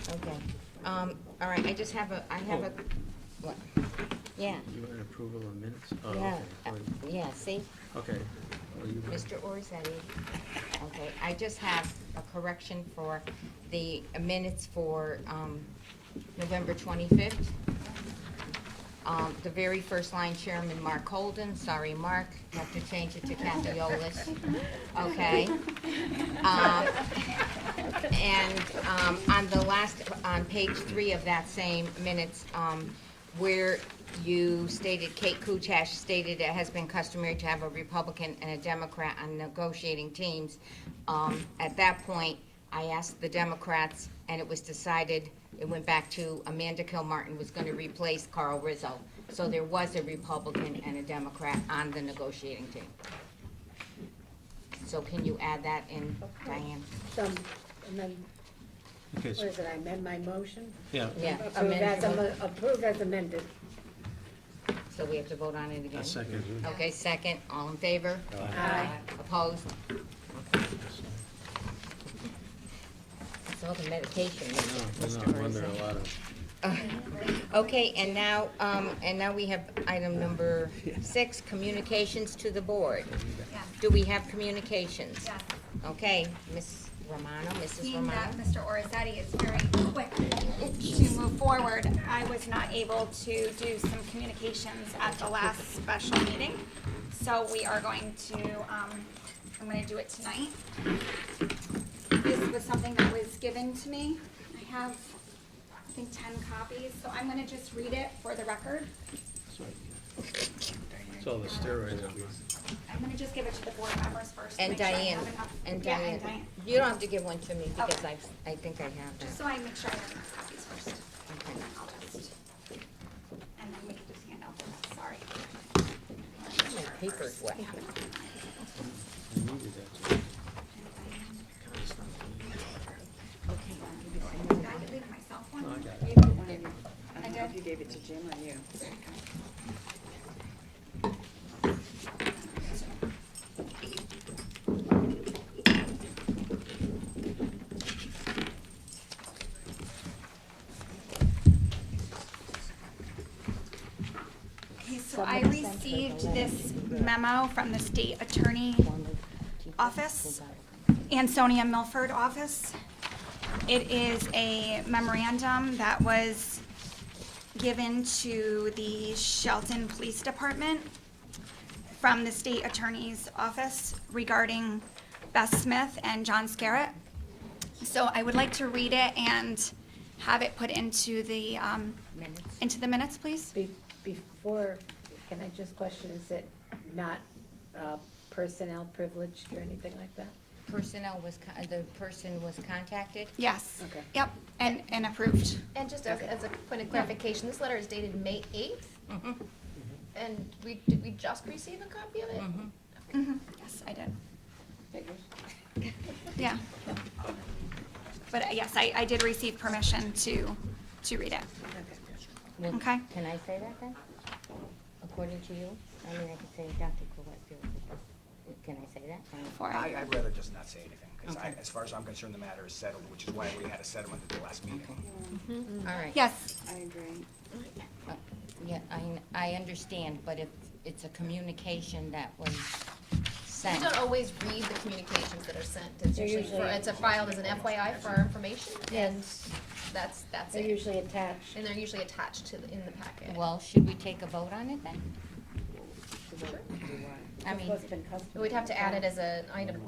Okay. All right, I just have a, what? Yeah, You want an approval of minutes? Oh, yeah, okay. yeah, see? Okay. Well, you- Mr. Orzetti. Okay, I just have a correction for the minutes for November 25th. The very first line, Chairman Mark Holden, sorry, Mark, have to change it to Kathy Olis. Okay. And on the last, on page 3 of that same minutes, where you stated, Kate Kuchash stated it has been customary to have a Republican and a Democrat on negotiating teams. At that point, I asked the Democrats, and it was decided, it went back to Amanda Kilmartin was going to replace Carl Rizzo. So there was a Republican and a Democrat on the negotiating team. So can you add that in, Diane? And then, Okay, what so, is it, I amend my motion? yeah, Yeah. Approved as amended. So we have to vote on it again? a second. Okay, second, all in favor? Aye. Opposed? It's all the medication. Mr. No, wonder a Herzog. lot of, Okay, and now we have item number 6, communications to the board. Yes. Do we have communications? Yes. Okay, Ms. Romano, Mrs. Seeing that Romano. Mr. Orzetti is very quick to move forward, I was not able to do some communications at the last special meeting. So we are going to, I'm gonna do it tonight. This was something that was given to me. I have, I think, 10 copies, so I'm gonna just read it for the record. it's all the steroids that we, I'm gonna just give it to the board members first. to And make sure I Diane, have enough. and Yeah, Diane. You don't have to give one to me because Okay. I think I have Just that. so I make sure I have enough copies first. Okay. And then I'll just, and then we can just hand out the rest, sorry. My paper's wet. I needed that too. Did I leave myself one? No, I got it. You- I did? You gave it to Jim or you? Okay, so I received this memo from the state attorney office, Ansonia Milford office. It is a memorandum that was given to the Shelton Police Department from the state attorney's office regarding Beth Smith and John Scarrett. So I would like to read it and have it put into the minutes, please. before, can I just question, is it not personnel privileged or anything like that? Personnel was, the person was contacted? Yes. Okay. Yep, and approved. And just as a point of clarification, this letter is dated May 8th, Mhm. and did we just receive a copy of it? Mhm. Mhm. Yes, I did. Figures. Yeah. But yes, I did receive permission to read it. Well, Okay. Can I say that then? According to you? I mean, I could say Dr. Collette feels like this. Can I say that? For it. I'd rather just not say anything, because Okay. as far as I'm concerned, the matter is settled, which is why we had a settlement at the last meeting. All right. Yes. I agree. Yeah, I understand, but if it's a communication that was We sent. don't always read the communications that are sent. It's They're usually, usually- it's a filed as an FYI for our information, and that's They're it. usually attached. And they're usually attached to, in the packet. Well, should we take a vote on it then? I That's mean, what's been customary. We'd have to add it as an item.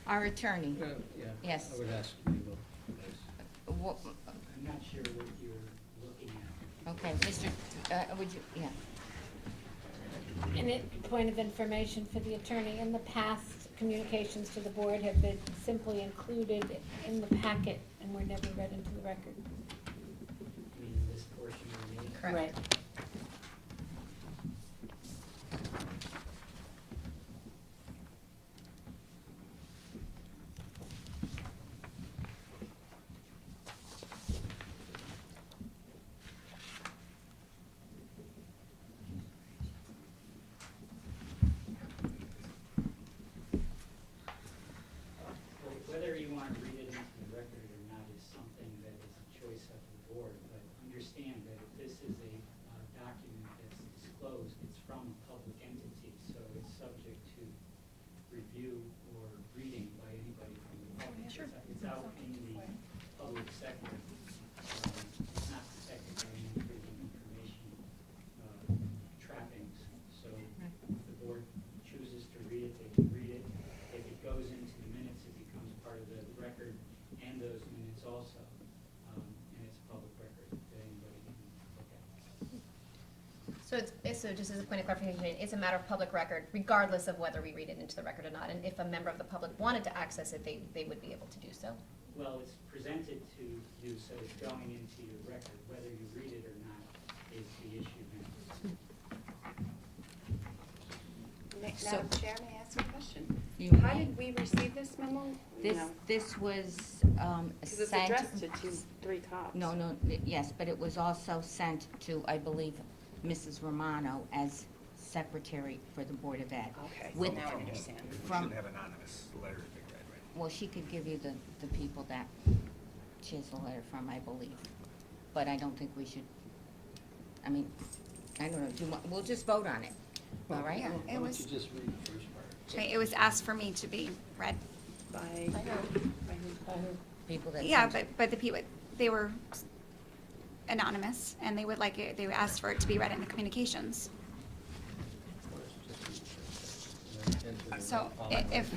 our attorney, Yeah. Yes. I would ask you to vote, please. wha- I'm not sure what you're looking at. okay, Mr., would you, yeah. And point of information for the attorney, in the past, communications to the board have been simply included in the packet and were never read into the record. I mean, this portion of the meeting. Correct. Right. Whether you want to read it into the record or not is something that is a choice of the board, but understand that if this is a document that's disclosed, it's from a public entity, so it's subject to review or reading by anybody from the public. Sure. It's out in the public sector. It's not protected by any freedom of information trappings. So if the board chooses to read it, they can read it. If it goes into the minutes, it becomes part of the record and those minutes also. And it's a public record that anybody can look at. So just as a point of clarification, it's a matter of public record, regardless of whether we read it into the record or not. And if a member of the public wanted to access it, they would be able to do so. Well, it's presented to you, so it's going into your record. Whether you read it or not is the issue now. So- Madam Chair, may I ask a question? You How may. did we receive this memo? This was, Because it's sent. addressed to three tops. No, yes, but it was also sent to, I believe, Mrs. Romano as secretary for the Board of Ed. Okay, so With- now I understand. We From- shouldn't have anonymous letters being read, right? Well, she could give you the people that she has the letter from, I believe. But I don't think we should, I mean, I don't know, do you want, we'll just vote on it, all right? Yeah, Why it don't was, you just read the first part? it was asked for me to be read. By I know. who? People that. Yeah, sent but the people, they were anonymous, and they would like it, they asked for it to be read in the communications. So if,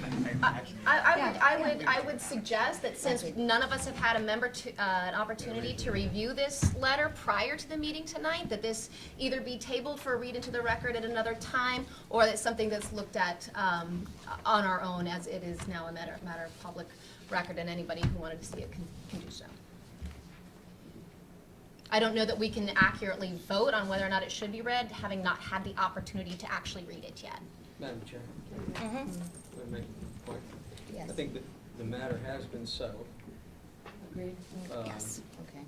I would suggest that since none of us have had a member to, an opportunity to review this letter prior to the meeting tonight, that this either be tabled for a read into the record at another time, or that something that's looked at, on our own, as it is now a matter of public record, and anybody who wanted to see it can do so. I don't know that we can accurately vote on whether or not it should be read, having not had the opportunity to actually read it yet. Madam Chair, Mhm. may I make a point? Yes. I think that the matter has been settled. Agreed. yes. Okay.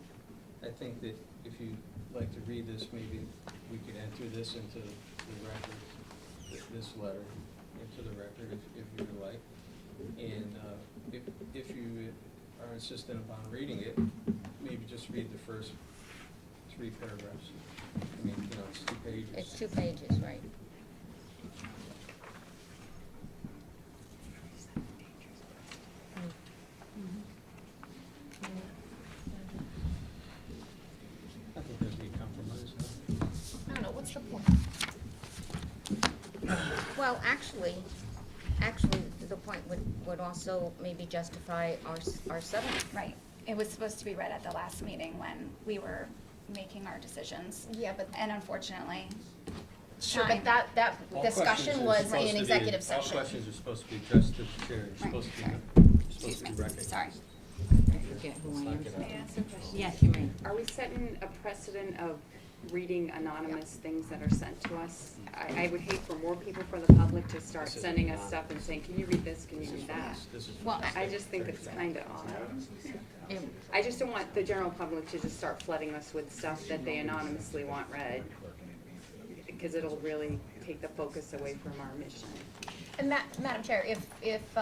I think that if you'd like to read this, maybe we could enter this into the record, this letter into the record if you would like. And if you are insistent upon reading it, maybe just read the first 3 paragraphs. I mean, you know, it's 2 pages. It's 2 pages, right? I think there's a compromise. I don't know, what's the point? Well, actually, the point would also maybe justify our settlement. Right. It was supposed to be read at the last meeting when we were making our decisions. Yeah, but, And unfortunately, sure, time. but that All discussion questions are was supposed in to executive All session. questions are supposed to be addressed to the chair, you're Right, supposed to sorry. be, you're Excuse supposed to me, be recognized. sorry. Forget who I am. May I ask a question? Yes, you may. Are we setting a precedent of reading anonymous things that are sent to us? I would hate for more people from the public to start This is sending us anonymous. stuff and saying, can you read this, can you read that? This is Well, I just think it's kind of odd. Yeah. I just don't want the general public to just start flooding us with stuff that they anonymously want read, because it'll really take the focus away from our mission. And Madam Chair, if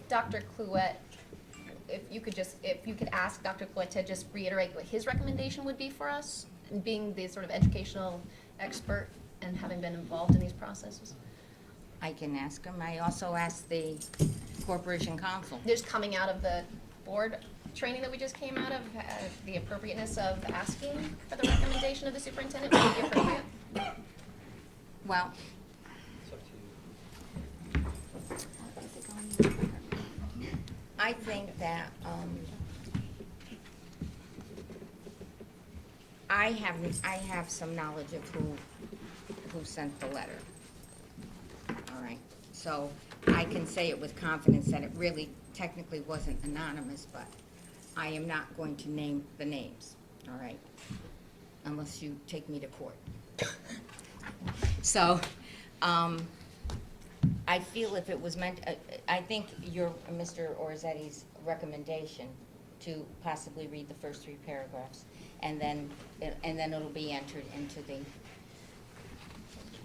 Dr. Cluett, if you could ask Dr. Cluett to just reiterate what his recommendation would be for us, and being the sort of educational expert and having been involved in these processes. I can ask him. I also asked the Corporation Counsel. Just coming out of the board training that we just came out of, the appropriateness of asking for the recommendation of the superintendent would be appropriate. Well, It's up to you. I think that, I have some knowledge of who sent the letter. All right, so I can say it with confidence that it really technically wasn't anonymous, but I am not going to name the names, all right? Unless you take me to court. So, I feel if it was meant, I think your, Mr. Orzetti's recommendation to possibly read the first 3 paragraphs, and then it'll be entered into the,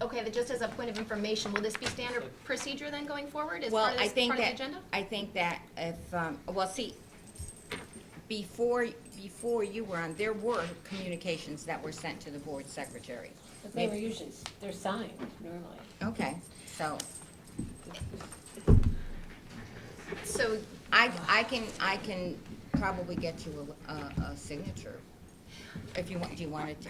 Okay, then just as a point of information, will this be standard procedure then going forward as well, part of I this, think part of the that, agenda? I think that if, well, see, before you were on, there were communications that were sent to the board secretary. But they were usually, they're signed normally. Okay, so So, I can probably get you a signature if you want, do you want it to?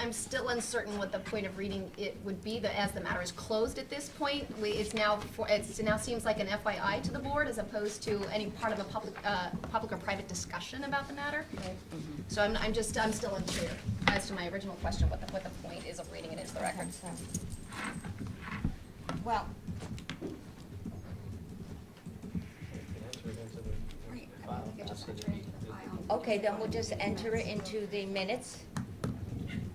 I'm still uncertain what the point of reading it would be, as the matter is closed at this point. It now seems like an FYI to the board as opposed to any part of a public or private discussion about the matter. So I'm still unclear as to my original question, what the point is of reading it into the record. Well, okay, then we'll just enter it into the minutes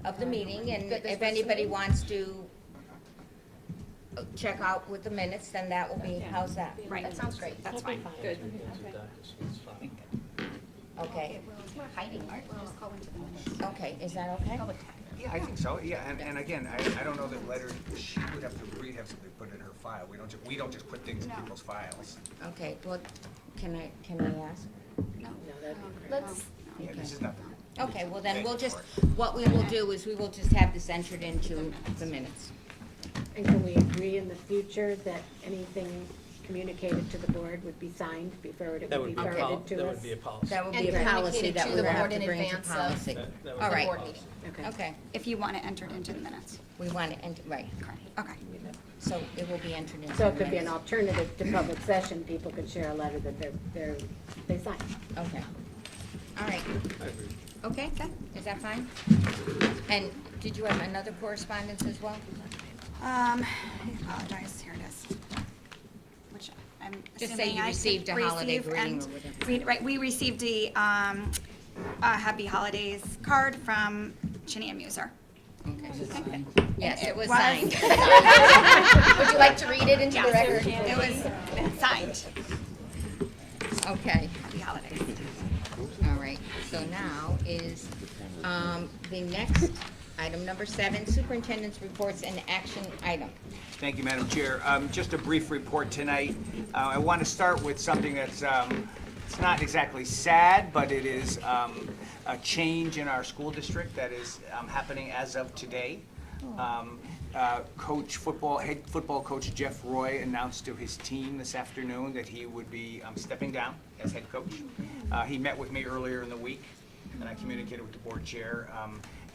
of the meeting, and if anybody wants to check out with the minutes, then that will be, how's that? Right, that sounds great, that's fine. Good. Okay, We're hiding, Art, we'll just call into the minutes. okay, is that okay? Yeah, I think so, yeah, and again, I don't know that letter, she would have to have something put in her file, we don't just put things in people's files. Okay, well, can I ask? No. Let's, Yeah, this is nothing. Okay, well then we'll just, what we will do is we will just have this entered into the minutes. And can we agree in the future that anything communicated to the board would be signed before it That would would be be, forwarded to us? that would be a policy. That would And be a policy communicated that to we the would have board to in bring to advance of policy. That would All be a right. board policy. meeting. Okay, If you want it entered into the minutes. we want it, right, Okay. so it will be entered into So the it could be an minutes. alternative to public session, people could share a letter that they signed. Okay, all right, I agree. okay, is that fine? And did you have another correspondence as well? I apologize, here it is. Which I'm Just say assuming you I received could a holiday receive, greeting and or whatever. Right, we received a Happy Holidays card from Chinny and Muser. Okay. Yes, it was was. signed. would you like to read it into the record? It was signed. Okay, Happy Holidays. all right, so now is the next item, number 7, superintendent's reports and action item. Thank you, Madam Chair. Just a brief report tonight. I want to start with something that's, it's not exactly sad, but it is a change in our school district that is happening as of today. Head football coach Jeff Roy announced to his team this afternoon that he would be stepping down as head coach. He met with me earlier in the week, and I communicated with the board chair.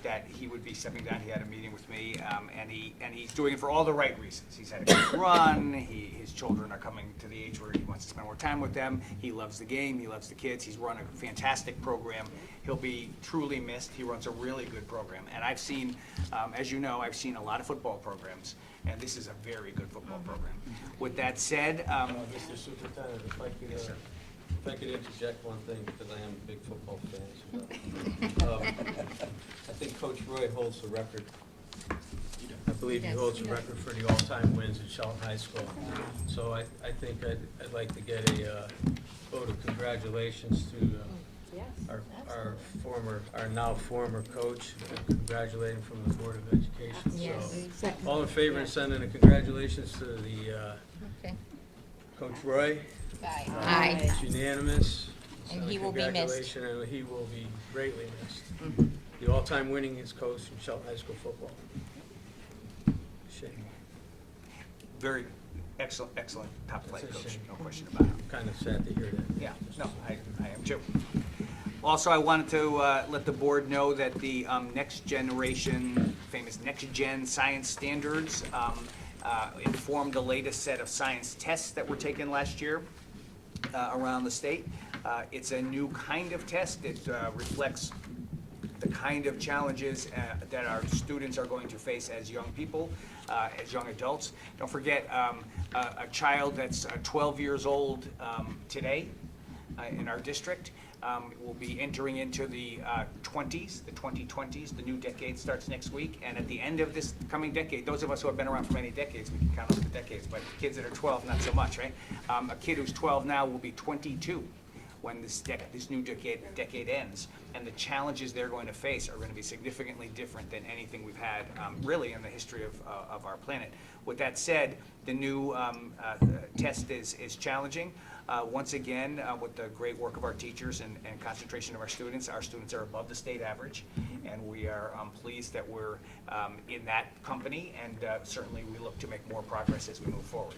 that he would be stepping down. He had a meeting with me, and he's doing it for all the right reasons. He's had a good run. His children are coming to the age where he wants to spend more time with them. He loves the game. He loves the kids. He's run a fantastic program. He'll be truly missed. He runs a really good program. And I've seen, as you know, I've seen a lot of football programs, and this is a very good football program. With that said, Mr. Superintendent, if I could, Yes, sir. if I could interject one thing, because I am a big football fan. So, I think Coach Roy holds the record. I believe he Yes. holds the record for the all-time wins at Shelton High School. So I think I'd like to get a vote of congratulations to our now former coach, congratulate him from the Board of Education. Yes. So, all in favor of sending a congratulations to the Okay. Coach Roy? Aye. It's unanimous. And So he will be missed. congratulations, and he will be greatly missed. The all-time winningest coach in Shelton High School football. Shame. very excellent, top-flight That's a coach, shame. no question about it. I'm kind of sad to hear that. Yeah, no, I am too. Also, I wanted to let the board know that the next generation, famous next-gen science standards informed the latest set of science tests that were taken last year around the state. It's a new kind of test. It reflects the kind of challenges that our students are going to face as young people, as young adults. Don't forget, a child that's 12 years old today in our district will be entering into the 20s, the 2020s. The new decade starts next week, and at the end of this coming decade, those of us who have been around for many decades, we can count on the decades, but kids that are 12, not so much, right? A kid who's 12 now will be 22 when this new decade ends, and the challenges they're going to face are going to be significantly different than anything we've had really in the history of our planet. With that said, the new test is challenging. Once again, with the great work of our teachers and concentration of our students are above the state average, and we are pleased that we're in that company, and certainly we look to make more progress as we move forward.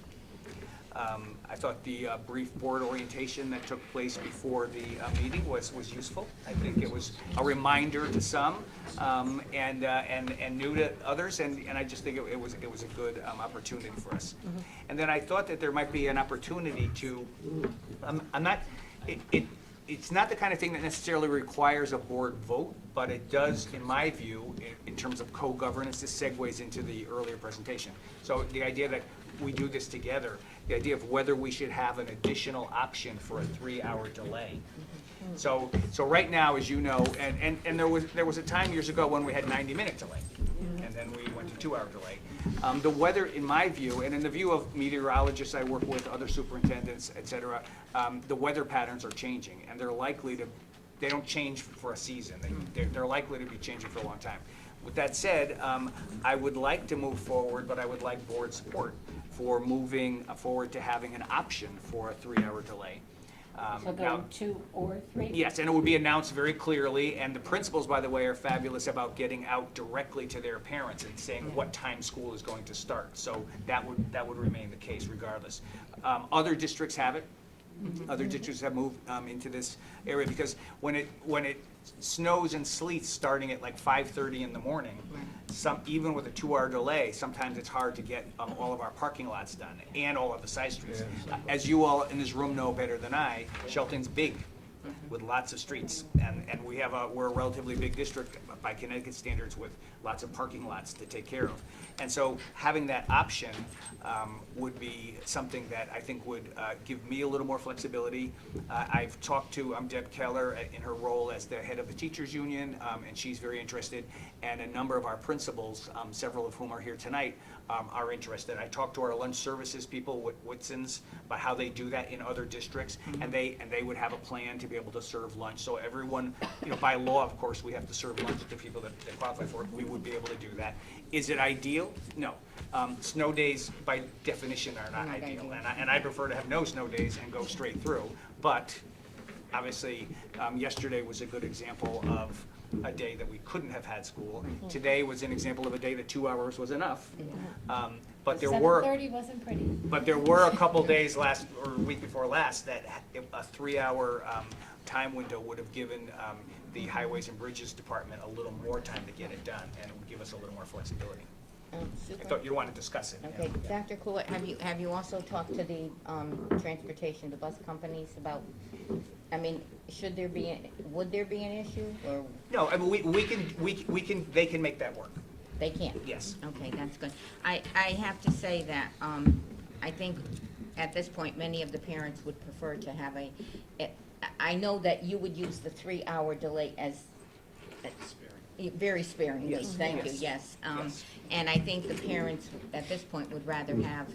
I thought the brief board orientation that took place before the meeting was useful. I think it was a reminder to some and new to others, and I just think it was a good opportunity for us. And then I thought that there might be an opportunity to, it's not the kind of thing that necessarily requires a board vote, but it does, in my view, in terms of co-governance, this segues into the earlier presentation. So the idea that we do this together, the idea of whether we should have an additional option for a 3-hour delay. So right now, as you know, and there was a time years ago when we had 90-minute delay, and then we went to 2-hour delay. The weather, in my view, and in the view of meteorologists I work with, other superintendents, et cetera, the weather patterns are changing, and they're likely to, they don't change for a season. They're likely to be changing for a long time. With that said, I would like to move forward, but I would like board support for moving forward to having an option for a 3-hour delay. So Now- going 2 or 3? Yes, and it would be announced very clearly, and the principals, by the way, are fabulous about getting out directly to their parents and saying what time school is going to start. So that would remain the case regardless. Other districts have it. Other districts have moved into this area because when it snows and sleets starting at like 5:30 in the morning, even with a 2-hour delay, sometimes it's hard to get all of our parking lots done and all of the side streets. As you all in this room know better than I, Shelton's big with lots of streets, and we're a relatively big district by Connecticut standards with lots of parking lots to take care of. And so having that option would be something that I think would give me a little more flexibility. I've talked to Deb Keller in her role as the head of the teachers union, and she's very interested, and a number of our principals, several of whom are here tonight, are interested. I talked to our lunch services people, Whitson's, about how they do that in other districts, and they would have a plan to be able to serve lunch. So everyone, by law, of course, we have to serve lunch to people that qualify for it. We would be able to do that. Is it ideal? No. Snow days, by definition, are not ideal, and I prefer to have no snow days and go straight through. But obviously, yesterday was a good example of a day that we couldn't have had school. Today was an example of a day that 2 hours was enough. But there were 7:30 wasn't pretty. But there were a couple days last, or week before last, that a 3-hour time window would have given the Highways and Bridges Department a little more time to get it done, and it would give us a little more flexibility. I Super. thought you'd want to discuss it. Okay, Dr. Coolett, have you also talked to the transportation, the bus companies about, I mean, would there be an issue, or No, I mean, they can make that work. they can't? Yes. Okay, that's good. I have to say that, I think at this point, many of the parents would prefer to have I know that you would use the 3-hour delay as very sparingly, Yes. thank you, Yes. yes. Yes. And I think the parents at this point would rather have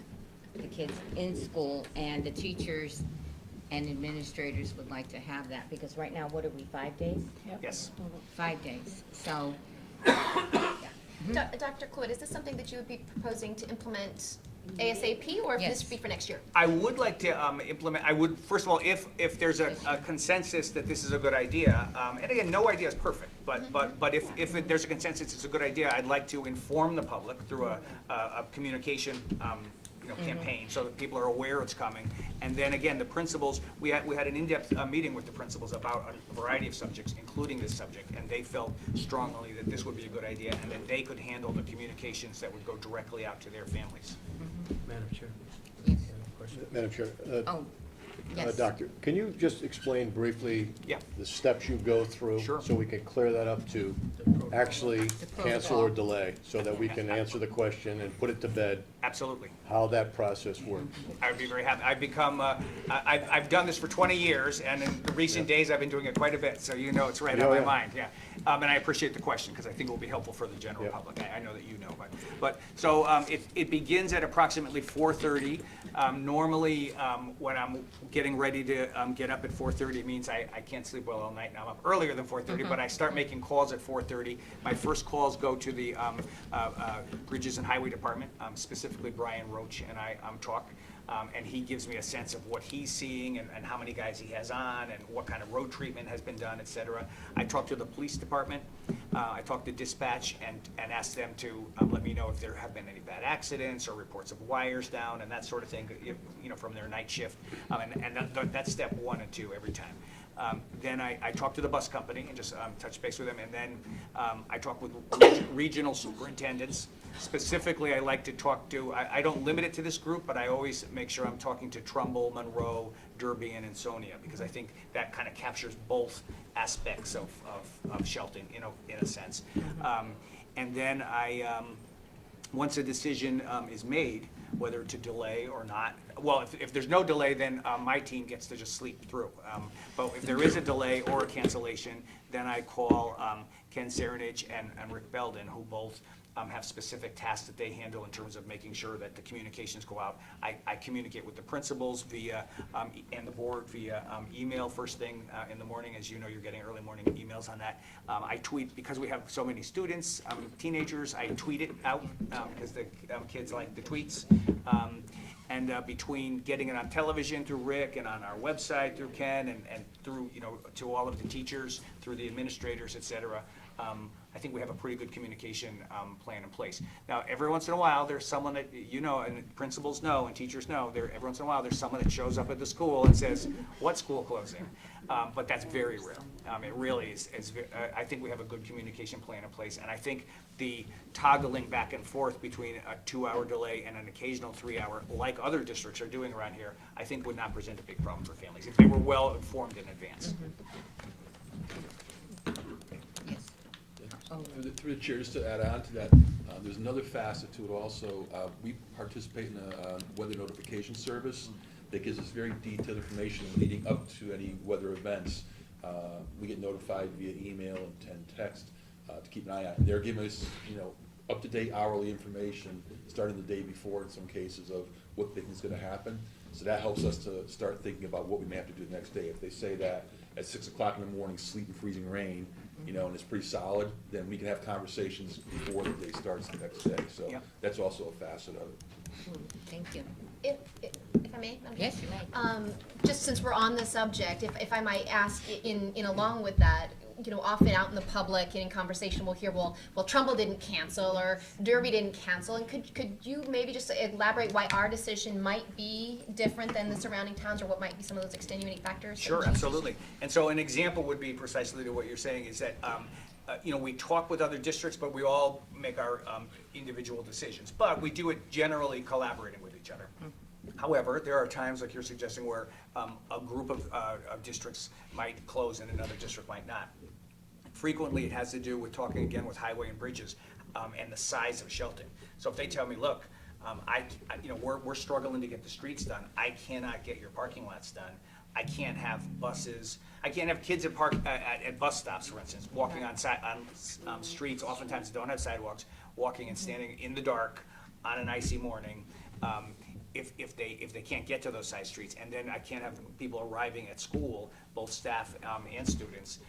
the kids in school, and the teachers and administrators would like to have that, because right now, what are we, 5 days? Yes. 5 days, so, Dr. Coolett, is this something that you would be proposing to implement ASAP, or if Yes. this should be for next year? I would like to implement, first of all, if there's a consensus that this is a good idea, and again, no idea is perfect, but if there's a consensus it's a good idea, I'd like to inform the public through a communication campaign, so that people are aware it's coming. And then again, the principals, we had an in-depth meeting with the principals about a variety of subjects, including this subject, and they felt strongly that this would be a good idea, and that they could handle the communications that would go directly out to their families. Madam Chair. yes. Question? Madam Chair, Oh, yes. Doctor, can you just explain briefly Yeah. the steps you go through? Sure. So we can clear that up to actually cancel or delay, so that we can answer the question and put it to bed, Absolutely. how that process works. I would be very happy. I've done this for 20 years, and in the recent days, I've been doing it quite a bit, so you know it's right on my Yeah. mind, yeah. And I appreciate the question, because I think it will be helpful for the general Yeah. public. I know that you know, but so it begins at approximately 4:30. Normally, when I'm getting ready to get up at 4:30, it means I can't sleep well all night, and I'm up earlier than 4:30, but I start making calls at 4:30. My first calls go to the Bridges and Highway Department, specifically Brian Roach, and I talk, and he gives me a sense of what he's seeing and how many guys he has on and what kind of road treatment has been done, et cetera. I talk to the police department, I talk to dispatch and ask them to let me know if there have been any bad accidents or reports of wires down and that sort of thing, from their night shift. And that's step 1 and 2 every time. Then I talk to the bus company and just touch base with them, and then I talk with regional superintendents. Specifically, I like to talk to, I don't limit it to this group, but I always make sure I'm talking to Trumbull, Monroe, Derby, and Ansonia, because I think that kind of captures both aspects of Shelton, in a sense. And then once a decision is made, whether to delay or not. Well, if there's no delay, then my team gets to just sleep through. But if there is a delay or a cancellation, then I call Ken Serenage and Rick Belden, who both have specific tasks that they handle in terms of making sure that the communications go out. I communicate with the principals via, and the board via email first thing in the morning. As you know, you're getting early morning emails on that. I tweet, because we have so many students, teenagers, I tweet it out because the kids like the tweets. And between getting it on television through Rick and on our website through Ken and through, to all of the teachers, through the administrators, et cetera, I think we have a pretty good communication plan in place. Now, every once in a while, there's someone that, and principals know and teachers know, every once in a while, there's someone that shows up at the school and says, what school closing? But that's very rare. It really is. I think we have a good communication plan in place, and I think the toggling back and forth between a 2-hour delay and an occasional 3-hour, like other districts are doing around here, I think would not present a big problem for families if they were well informed in advance. Yes. Through the chair, just to add on to that, there's another facet to it also. We participate in a weather notification service that gives us very detailed information leading up to any weather events. We get notified via email and text to keep an eye on. They're giving us, up-to-date hourly information, starting the day before in some cases, of what they think is going to happen. So that helps us to start thinking about what we may have to do the next day. If they say that at 6 o'clock in the morning, sleet and freezing rain, and it's pretty solid, then we can have conversations before the day starts the next day. So Yeah. that's also a facet of it. Thank you. If I may? Madam Yes, you may. Just since we're on the subject, if I might ask in along with that, often out in the public and in conversation, we'll hear, well, Trumbull didn't cancel or Derby didn't cancel. And could you maybe just elaborate why our decision might be different than the surrounding towns, or what might be some of those extenuating factors? Sure, absolutely. And so an example would be precisely to what you're saying is that, we talk with other districts, but we all make our individual decisions. But we do it generally collaborating with each other. However, there are times, like you're suggesting, where a group of districts might close and another district might not. Frequently, it has to do with talking again with highway and bridges and the size of Shelton. So if they tell me, look, we're struggling to get the streets done. I cannot get your parking lots done. I can't have buses. I can't have kids at bus stops, for instance, walking on streets, oftentimes that don't have sidewalks, walking and standing in the dark on an icy morning. If they can't get to those side streets, and then I can't have people arriving at school, both staff and students,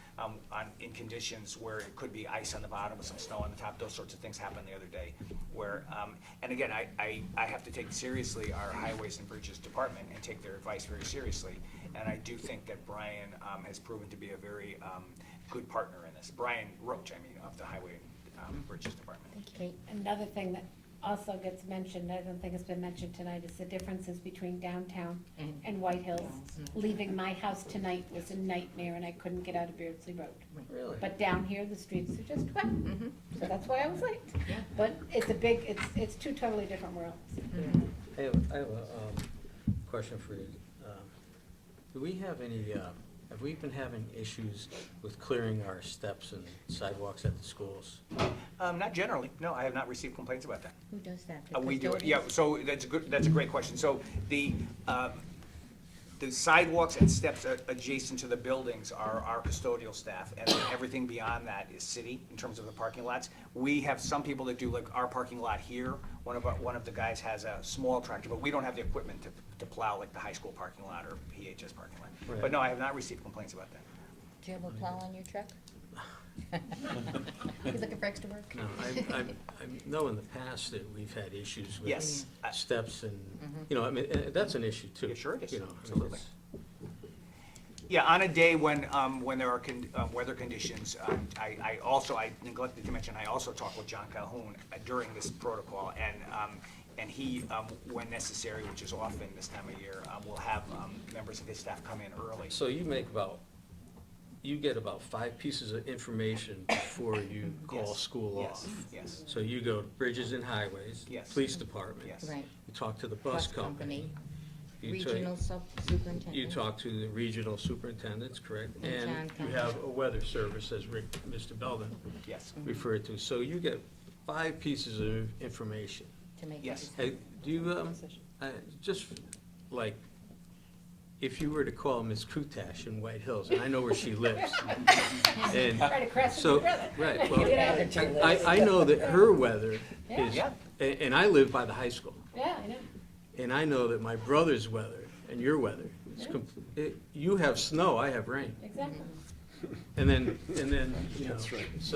in conditions where it could be ice on the bottom with some snow on the top. Those sorts of things happened the other day. Where, and again, I have to take seriously our Highways and Bridges Department and take their advice very seriously. And I do think that Brian has proven to be a very good partner in this. Brian Roach, of the Highway and Bridges Department. Okay, another thing that also gets mentioned, I don't think it's been mentioned tonight, is the differences between downtown and White Hills. Leaving my house tonight was a nightmare, and I couldn't get out of Beardsley Road. Really? But down here, the streets are just wet, so that's why I was late. But it's two totally different worlds. I have a question for you. Do we have have we been having issues with clearing our steps and sidewalks at the schools? Not generally. No, I have not received complaints about that. Who does that? We do it, yeah, so that's a great question. So the sidewalks and steps adjacent to the buildings are our custodial staff, and then everything beyond that is city in terms of the parking lots. We have some people that do like our parking lot here. One of the guys has a small tractor, but we don't have the equipment to plow like the high school parking lot or PHS parking lot. Right. But no, I have not received complaints about that. Do you have a plow on your truck? He's looking for extra work. No, I know in the past that we've had issues with Yes. steps and, that's an issue too. Yeah, sure it is. You know, I mean, Absolutely. it's- Yeah, on a day when there are weather conditions, I neglected to mention, I also talked with John Calhoun during this protocol, and he, when necessary, which is often this time of year, will have members of his staff come in early. So you get about 5 pieces of information before you call Yes. school Yes. off. Yes. So you go to Bridges and Highways. Yes. Police Department. Yes. Right. You talk to the bus company. You ta- Regional superintendent. You talk to the regional superintendents, correct? And town And you council. have a weather service, as Mr. Belden Yes. referred to. So you get 5 pieces of information. To make a Yes. decision. Hey, do you, just like, if you were to call Ms. Kutash in White Hills, and I know where she lives. and Right across from so, your brother. right, well, You know? I know that her weather Yeah. is, Yeah. and I live by the high school. Yeah, I know. And I know that my brother's weather and your weather is, you have snow, I have rain. Exactly. And then, you know, That's right. it's,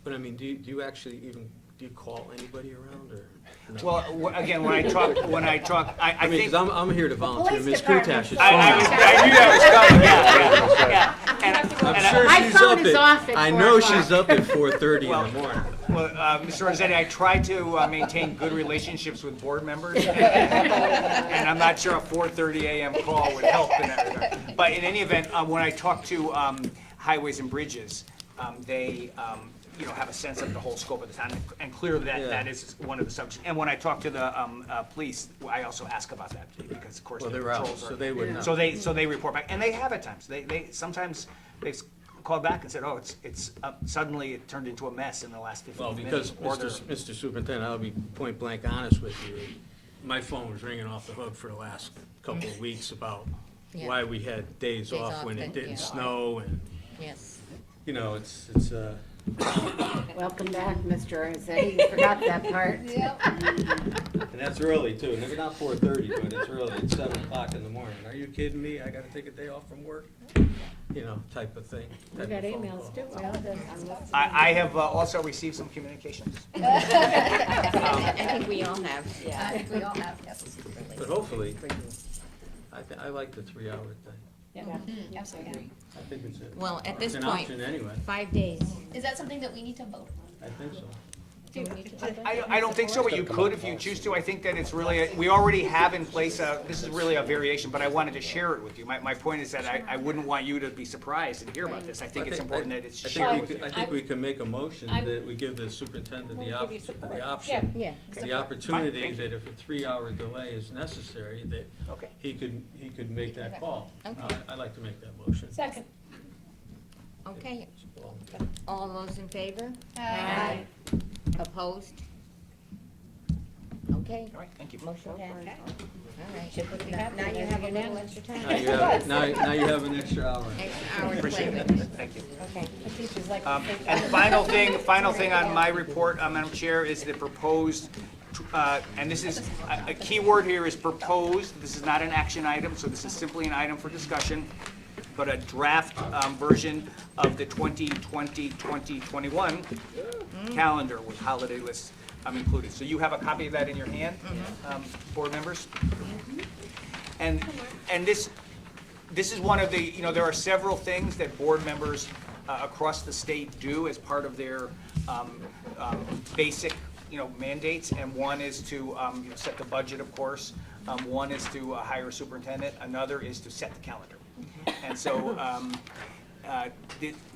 but I mean, do you actually even, do you call anybody around or? No? Well, again, when I talk, I I mean, think. because I'm here to volunteer, police Ms. department. Kutash is I knew that was coming, yeah. I'm sure My she's phone up is off at, at I 4 know o'clock. she's up at 4:30 in the morning. Well, Mr. Rossetti, I try to maintain good relationships with board members, and I'm not sure a 4:30 a.m. call would help in that regard. But in any event, when I talk to Highways and Bridges, they have a sense of the whole scope of the town, and clearly that is one of the subjects. And when I talk to the police, I also ask about that, because of course Well, the they're out, patrols are. so they would know. So they report back, and they have at times. They sometimes called back and said, oh, it's suddenly it turned into a mess in the last 15 Well, minutes. because, Mr. Superintendent, I'll be point blank honest with you. My phone was ringing off the hook for the last couple of weeks about Yeah. why we had days Days off off when that- it didn't yeah. snow, and, Yes. you know, it's, Welcome back, Mr. Rossetti. You forgot that part. and that's early too, maybe not 4:30, but it's early, it's 7 o'clock in the morning. Are you kidding me? I gotta take a day off from work? You know, type of thing. We type got of phone emails call. too. Well done. I have also received some communications. I think we all have. Yeah, we all have, yes. But hopefully, I like the 3-hour thing. Yeah. Absolutely. I think it's a. Well, at this it's point, an option anyway. 5 days. Is that something that we need to vote? I think so. I don't think so, but you could if you choose to. I think that it's really, we already have in place, this is really a variation, but I wanted to share it with you. My point is that I wouldn't want you to be surprised and hear about this. I think it's important that it's shared. I think we can make a motion that we give the superintendent the option, Yeah. the opportunity that if a 3-hour delay is necessary, that Okay. he could make that call. Okay. I'd like to make that motion. Second. Okay. All those in favor? Aye. Opposed? Okay. All right, thank you. Motion passed. All right. Should we Now have you have a little extra time. Now you have an extra hour. Extra hour to Appreciate play it. with. Thank you. Okay. The teachers like to think. And final thing on my report, Madam Chair, is the proposed, and this is, a key word here is proposed. This is not an action item, so this is simply an item for discussion, but a draft version of the 2020-2021 calendar with holiday lists included. So you have a copy of that in your hand, board members? And this is one of the, there are several things that board members across the state do as part of their basic, mandates, and one is to set the budget, of course. One is to hire a superintendent. Another is to set the calendar. And so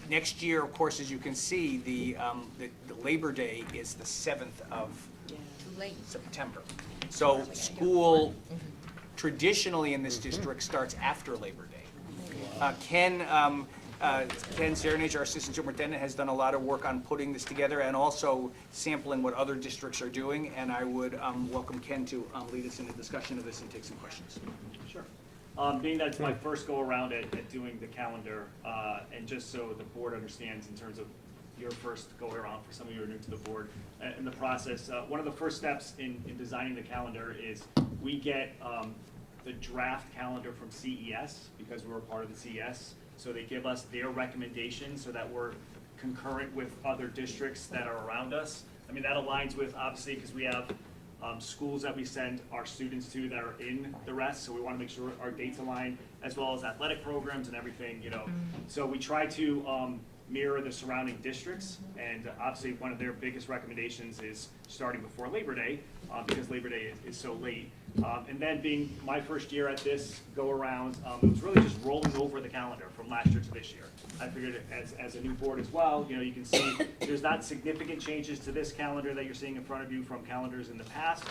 next year, of course, as you can see, the Labor Day is the 7th of September. So school traditionally in this district starts after Labor Day. Ken Serenage, our assistant superintendent, has done a lot of work on putting this together and also sampling what other districts are doing. And I would welcome Ken to lead us in a discussion of this and take some questions. Sure. Being that it's my first go around at doing the calendar, and just so the board understands in terms of your first go around for some of you who are new to the board, in the process, one of the first steps in designing the calendar is we get the draft calendar from CES, because we're a part of the CES. So they give us their recommendations so that we're concurrent with other districts that are around us. I mean, that aligns with, obviously, because we have schools that we send our students to that are in the rest, so we want to make sure our dates align, as well as athletic programs and everything, So we try to mirror the surrounding districts, and obviously one of their biggest recommendations is starting before Labor Day, because Labor Day is so late. And then being my first year at this go-around, it was really just rolling over the calendar from last year to this year. I figured as a new board as well, you can see there's not significant changes to this calendar that you're seeing in front of you from calendars in the past,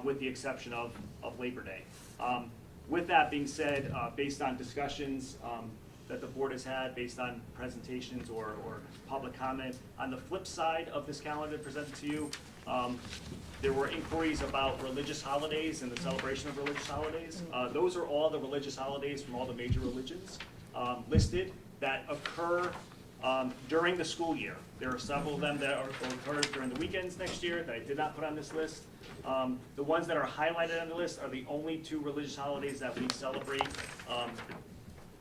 with the exception of Labor Day. With that being said, based on discussions that the board has had, based on presentations or public comment, on the flip side of this calendar presented to you, there were inquiries about religious holidays and the celebration of religious holidays. Those are all the religious holidays from all the major religions listed that occur during the school year. There are several of them that occur during the weekends next year that I did not put on this list. The ones that are highlighted on the list are the only 2 religious holidays that we celebrate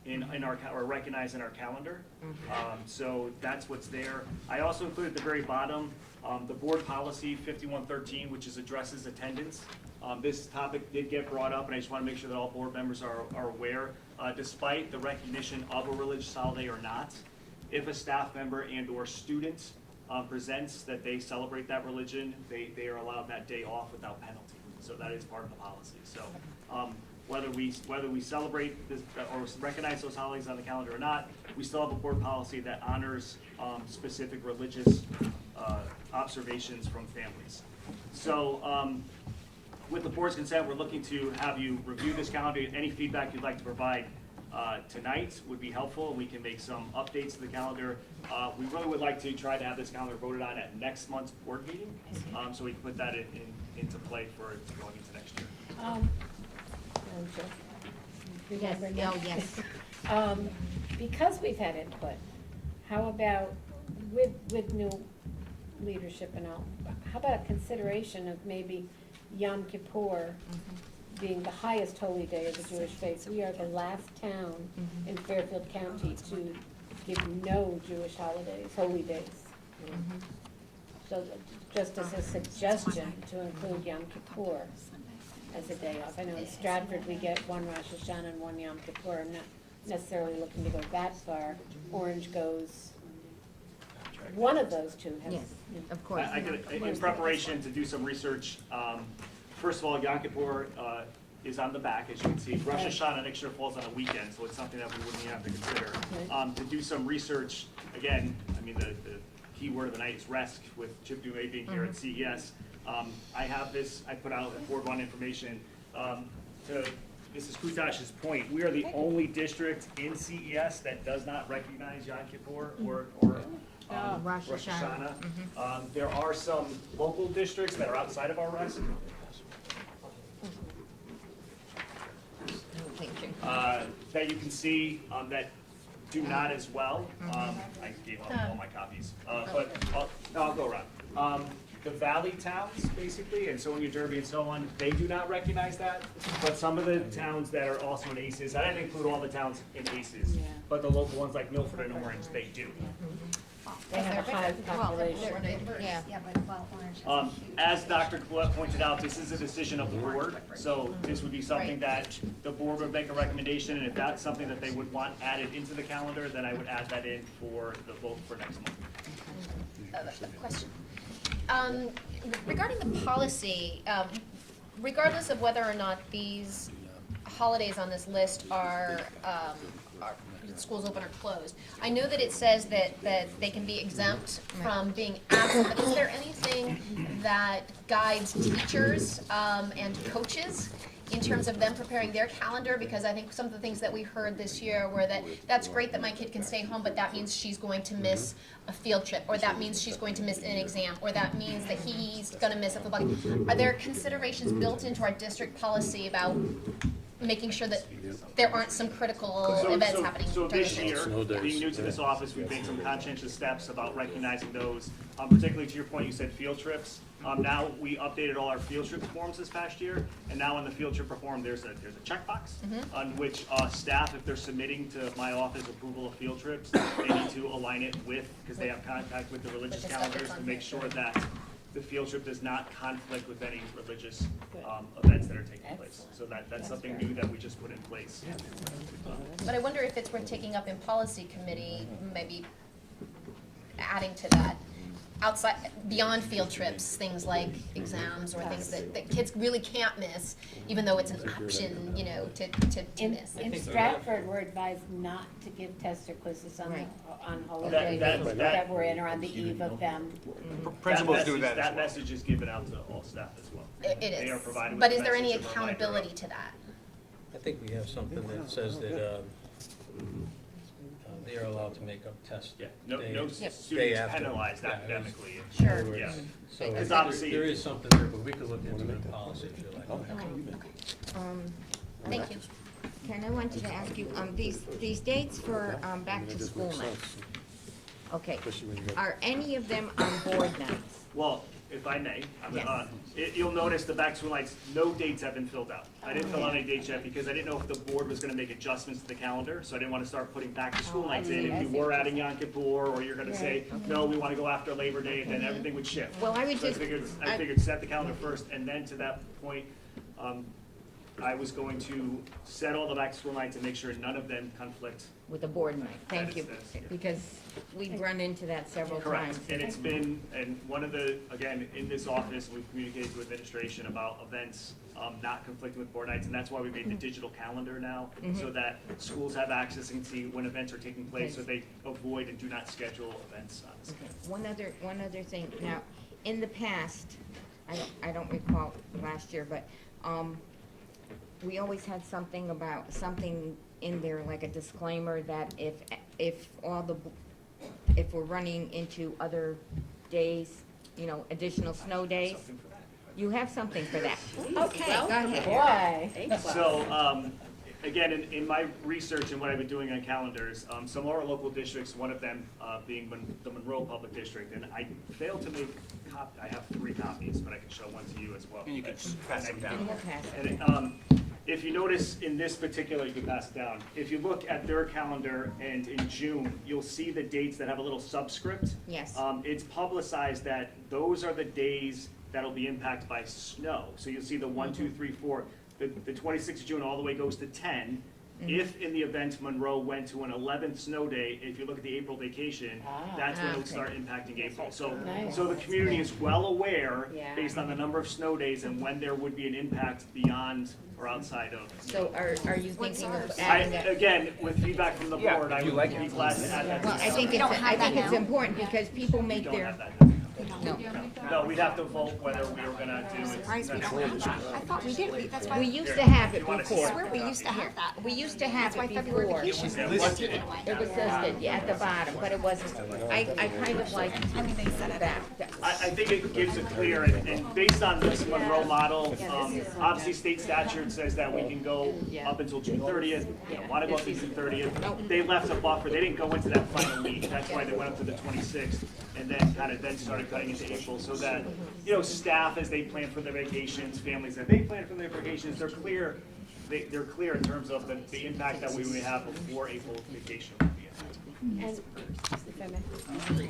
in our or recognize in our calendar. So that's what's there. I also included at the very bottom the board policy 5113, which addresses attendance. This topic did get brought up, and I just want to make sure that all board members are aware. Despite the recognition of a religious holiday or not, if a staff member and or student presents that they celebrate that religion, they are allowed that day off without penalty. So that is part of the policy. So whether we celebrate this or recognize those holidays on the calendar or not, we still have a board policy that honors specific religious observations from families. So with the board's consent, we're looking to have you review this calendar. Any feedback you'd like to provide tonight would be helpful. We can make some updates to the calendar. We really would like to try to have this calendar voted on at next month's board meeting, so we can put that into play for going into next year. Yes, yes. Because we've had input, how about with new leadership and all, how about a consideration of maybe Yom Kippur being the highest holy day of the Jewish faith? We are the last town in Fairfield County to give no Jewish holidays, holy days. So just as a suggestion to include Yom Kippur as a day off. I know in Stratford we get one Rosh Hashanah and one Yom Kippur. I'm not necessarily looking to go that far. Orange goes, one of those two has. Yes, of course. I could, in preparation to do some research, first of all, Yom Kippur is on the back, as you can see. Rosh Hashanah next year falls on a weekend, so it's something that we wouldn't even have to consider. To do some research, again, I mean, the key word of the night is rest, with Chip Dume being here at CES. I have this, I put out Board One information. To Mrs. Kutash's point, we are the only district in CES that does not recognize Yom Kippur or Rosh Rosh Hashanah. Hashanah. There are some local districts that are outside of our rest, that you can see, that do not as well. I gave up all my copies, but I'll go around. The valley towns, basically, and so in New Jersey and so on, they do not recognize that. But some of the towns that are also in ACES, I didn't include all the towns in ACES, but the local ones like Milford and Orange, they do. They have a high population. Yeah. As Dr. Collette pointed out, this is a decision of the board, so this would be something that the board would make a recommendation, and if that's something that they would want added into the calendar, then I would add that in for the vote for next month. Question. Regarding the policy, regardless of whether or not these holidays on this list are schools open or closed, I know that it says that they can be exempt from being absent, but is there anything that guides teachers and coaches in terms of them preparing their calendar? Because I think some of the things that we heard this year were that's great that my kid can stay home, but that means she's going to miss a field trip, or that means she's going to miss an exam, or that means that he's going to miss a football game. Are there considerations built into our district policy about making sure that there aren't some critical events happening? So this year, being new to this office, we've made some conscientious steps about recognizing those. Particularly to your point, you said field trips. Now, we updated all our field trip forms this past year, and now on the field trip form, there's a checkbox on which staff, if they're submitting to my office approval of field trips, they need to align it with, because they have contact with the religious calendars to make sure that the field trip does not conflict with any religious events that are taking place. So that's something new that we just put in place. But I wonder if it's worth taking up in policy committee, maybe adding to that. Outside, beyond field trips, things like exams or things that kids really can't miss, even though it's an option, to miss. In Stratford, we're advised not to give tests or quizzes on holidays That- that we're in or on the eve of them. Principals do that as That well. message is given out to all staff as well. It They are is. provided with But a is there any message, a reminder. accountability to that? I think we have something that says that they are allowed to make up tests. Yeah, no day students after. penalized Yeah, academically. Sure. Yeah. So Because there obviously- is something there, but we could look into it in policy if you like. Thank you. Ken, I wanted to ask you, these dates for back to school nights. Okay, are any of them on board nights? Well, if I may, Yes. you'll notice the back to school nights, no dates have been filled out. I didn't fill out any dates yet because I didn't know if the board was gonna make adjustments to the calendar, so I didn't wanna start putting back to school nights in. If you were adding Yom Kippur, or you're gonna say, no, we wanna go after Labor Day, then everything would shift. Well, I would So just- I figured set the calendar first, and then to that point, I was going to set all the back to school nights and make sure none of them conflict. With the board night, thank you, That is- because we've run into that several Correct, times. and it's been, and one of the, again, in this office, we've communicated to administration about events not conflicting with board nights, and that's why we made the digital calendar now, so that schools have access and see when events are taking place, so they avoid and do not schedule events on the Okay, one other thing, now, in the past, I don't recall last year, but, we always had something in there, like a disclaimer that if we're running into other days, additional snow days, you have something for that. Okay, go ahead. Boy. So, again, in my research and what I've been doing on calendars, some of our local districts, one of them being the Monroe Public District, and I failed to make I have 3 copies, but I can show one to you as well. And you can pass them down. We'll pass it. And if you notice in this particular, you can pass it down. If you look at their calendar and in June, you'll see the dates that have a little subscript. Yes. It's publicized that those are the days that'll be impacted by snow. So you'll see the 1, 2, 3, 4. The 26th of June all the way goes to 10, If in the event Monroe went to an 11th snow day, if you look at the April vacation, that's when it would start impacting April. So, Nice. so the community is well aware, Yeah. based on the number of snow days and when there would be an impact beyond or outside of. So are you thinking of I, adding that? again, with feedback from the Yeah, board, I you would like be it. glad to add that. Well, I think We don't have that it's now. important because people We make don't their, have that. no. No, we'd have to vote whether we were gonna do it. Surprised we don't have that. I thought we did, that's why. We used to have it You wanna see before. it? I swear we used to have that. We used to have That's why it February before. vacation Yeah, was what's- taken away. It was listed at the bottom, but it wasn't, I kind of like I mean, they said it. that. I think it gives it clear, and based on this Monroe model, obviously state statute says that we can go up until June 30th, you don't wanna go up to June 30th. They left a buffer, they didn't go into that final week, that's why they went up to the 26th, and then kind of then started cutting into April, so that, you know, staff as they plan for their vacations, families that they plan for their vacations, they're clear in terms of the impact that we would have before April vacation would be in. And, if I may,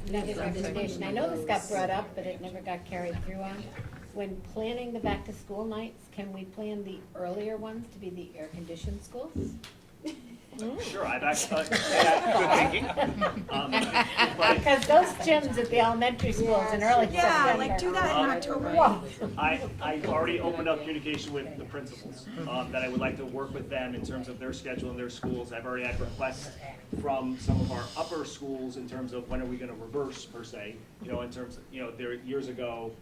another recommendation, I know this got brought up, but it never got carried through on. When planning the back-to-school nights, can we plan the earlier ones to be the air-conditioned schools? Sure, I've actually, good thinking. But Because those gyms at the elementary schools in early September. Yeah, like do that in October. Whoa. I've already opened up communication with the principals, that I would like to work with them in terms of their schedule and their schools. I've already had requests from some of our upper schools in terms of when are we gonna reverse per se, you know, in terms of, you know, there, years ago,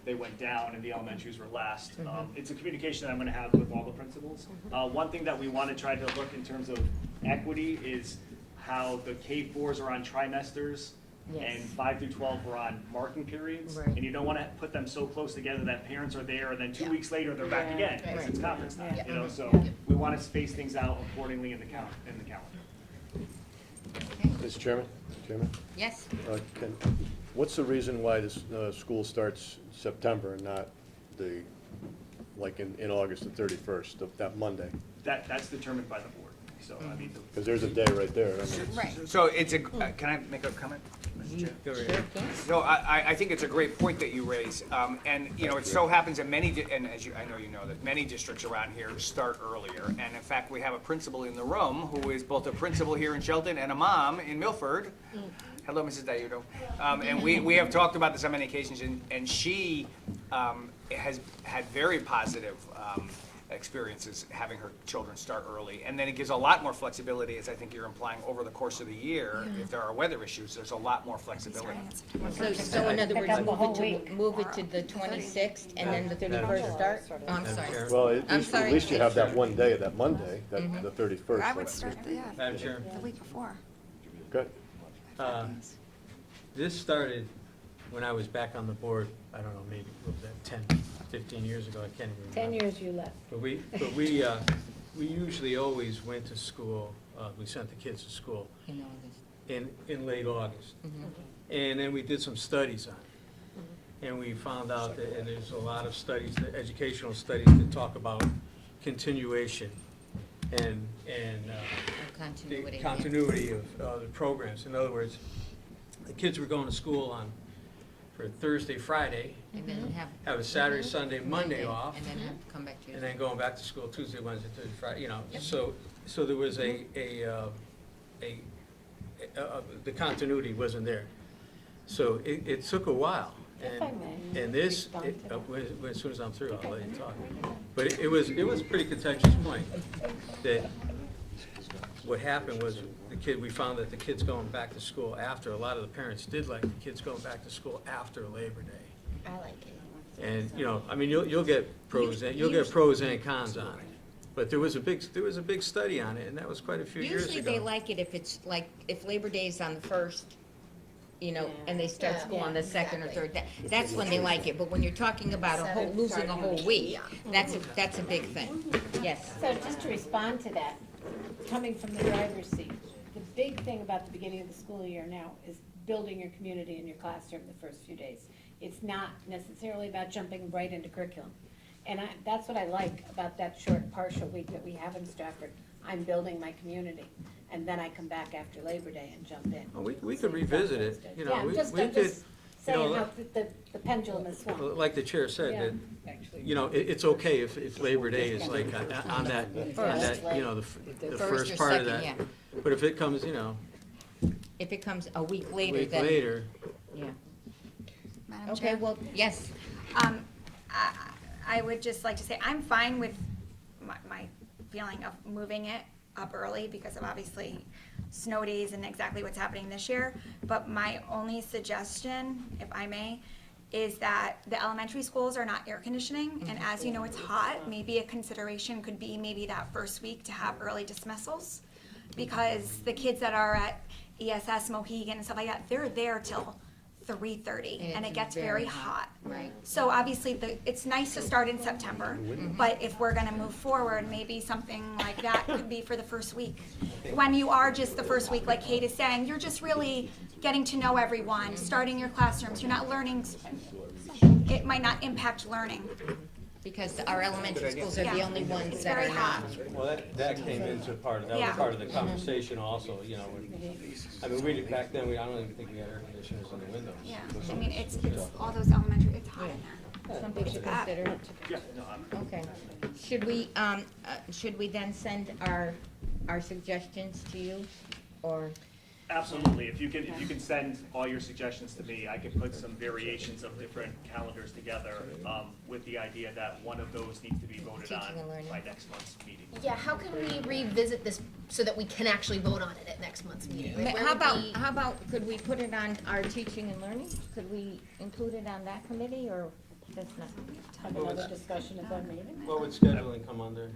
they went down and the elementaries were last. It's a communication that I'm gonna have with all the principals. One thing that we wanna try to look in terms of equity is how the K-4s are on trimesters Yes. and 5 through 12 are on marking periods. Right. And you don't wanna put them so close together that parents are there and then 2 weeks later they're back again, because it's conference time, you know, so we wanna space things out accordingly in the calendar. Mr. Chairman? Yes, What's the reason why this school starts September and not like in August the 31st, that Monday? That's determined by the board, so I mean. Because there's a day right there. I mean, Right. So it's a, can I make a comment, Mr. Chair? So I think it's a great point that you raise, and, you know, it so happens that and as you, I know you know, that many districts around here start earlier, and in fact, we have a principal in the room who is both a principal here in Shelton and a mom in Milford. Hello, Mrs. Diudo. And we have talked about this on many occasions, and she has had very positive experiences having her children start early. And then it gives a lot more flexibility, as I think you're implying, over the course of the year. If there are weather issues, there's a lot more flexibility. so in other Pick words, up the whole week. move it to the 26th and then the 31st start? Oh, I'm sorry. Well, I'm sorry. at least you have that one day, that Monday, the 31st. I would start Madam Chair, the week before. Good. this started when I was back on the board, I don't know, maybe, what was that, 10, 15 years ago, I can't even remember. 10 years you left. But we usually always went to school, we sent the kids to school In August. in late August. And then we did some studies on it. And we found out that, and there's a lot of studies, educational studies that talk about continuation and Continuity. the continuity of the programs. In other words, the kids were going to school for Thursday, Friday, And then have a Saturday, Sunday, Monday off, And then come back Tuesday. and then going back to school Tuesday, Wednesday, Thursday, Friday, you know. So there was the continuity wasn't there. So it took a while. If I may. And this, Respond to as soon as I'm through, I'll let you talk. But it was a pretty contentious point, that what happened was we found that the kids going back to school after, a lot of the parents did like the kids going back to school after Labor Day. I like it. And, you know, I mean, you'll get pros and cons on it. But there was a big study on it, and that was quite a few years ago. Usually they like it if it's like, if Labor Day's on the 1st, you know, and they start school on the 2nd or 3rd, that's when they like it. But when you're talking about losing a whole week, that's a big thing. Yes. So just to respond to that, coming from the driver's seat, the big thing about the beginning of the school year now is building your community in your classroom the first few days. It's not necessarily about jumping right into curriculum. And that's what I like about that short partial week that we have in Stratford. I'm building my community, and then I come back after Labor Day and jump in. Well, we could revisit it, you know, Yeah, we I'm did, saying how the pendulum is swung. Like the chair said, that, you know, it's okay if Labor Day is like on that, you know, the First first or part of second, that. yeah. But if it comes, you know, If it comes a week a later, week then. later, Yeah. Madam Okay, Chair? well, yes. I would just like to say, I'm fine with my feeling of moving it up early because of obviously snow days and exactly what's happening this year. But my only suggestion, if I may, is that the elementary schools are not air conditioning. And as you know, it's hot. Maybe a consideration could be maybe that first week to have early dismissals. Because the kids that are at ESS, Mohegan and stuff like that, they're there till 3:30 and it gets very hot. Right. So obviously, it's nice to start in September, but if we're gonna move forward, maybe something like that could be for the first week. When you are just the first week, like Kate is saying, you're just really getting to know everyone, starting your classrooms, you're not learning, it might not impact learning. Because our elementary schools are the Yeah. only ones It's that very are hot. not. well, that came into part, that was Yeah. part of the conversation also, you know. I mean, back then, I don't even think we had air conditioners in the windows. Yeah, I mean, it's all those elementary, it's hot in there. Something to bad. consider. Yeah, no, I'm. Okay. Should we then send our suggestions to you, or? Absolutely. If you can send all your suggestions to me, I can put some variations of different calendars together, with the idea that one of those needs to be voted on Teaching and learning. by next month's meeting. Yeah, how can we revisit this so that we can actually vote on it at next month's meeting? Like, where How would about, could we put it on our teaching and learning? Could we include it on that committee, or that's not? Have another discussion at that meeting. What would scheduling come under?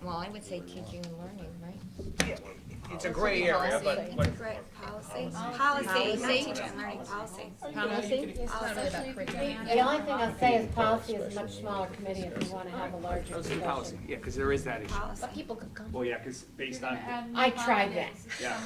Well, I would say teaching and learning, right? It's a gray area, but Great, policy, not teaching and learning, policy. Policy? The only thing I'll say is policy is a much smaller committee if you want to have a larger let's do policy, discussion. yeah, because there is that issue. Policy. But people could come. Well, yeah, because based on, I tried that. yeah,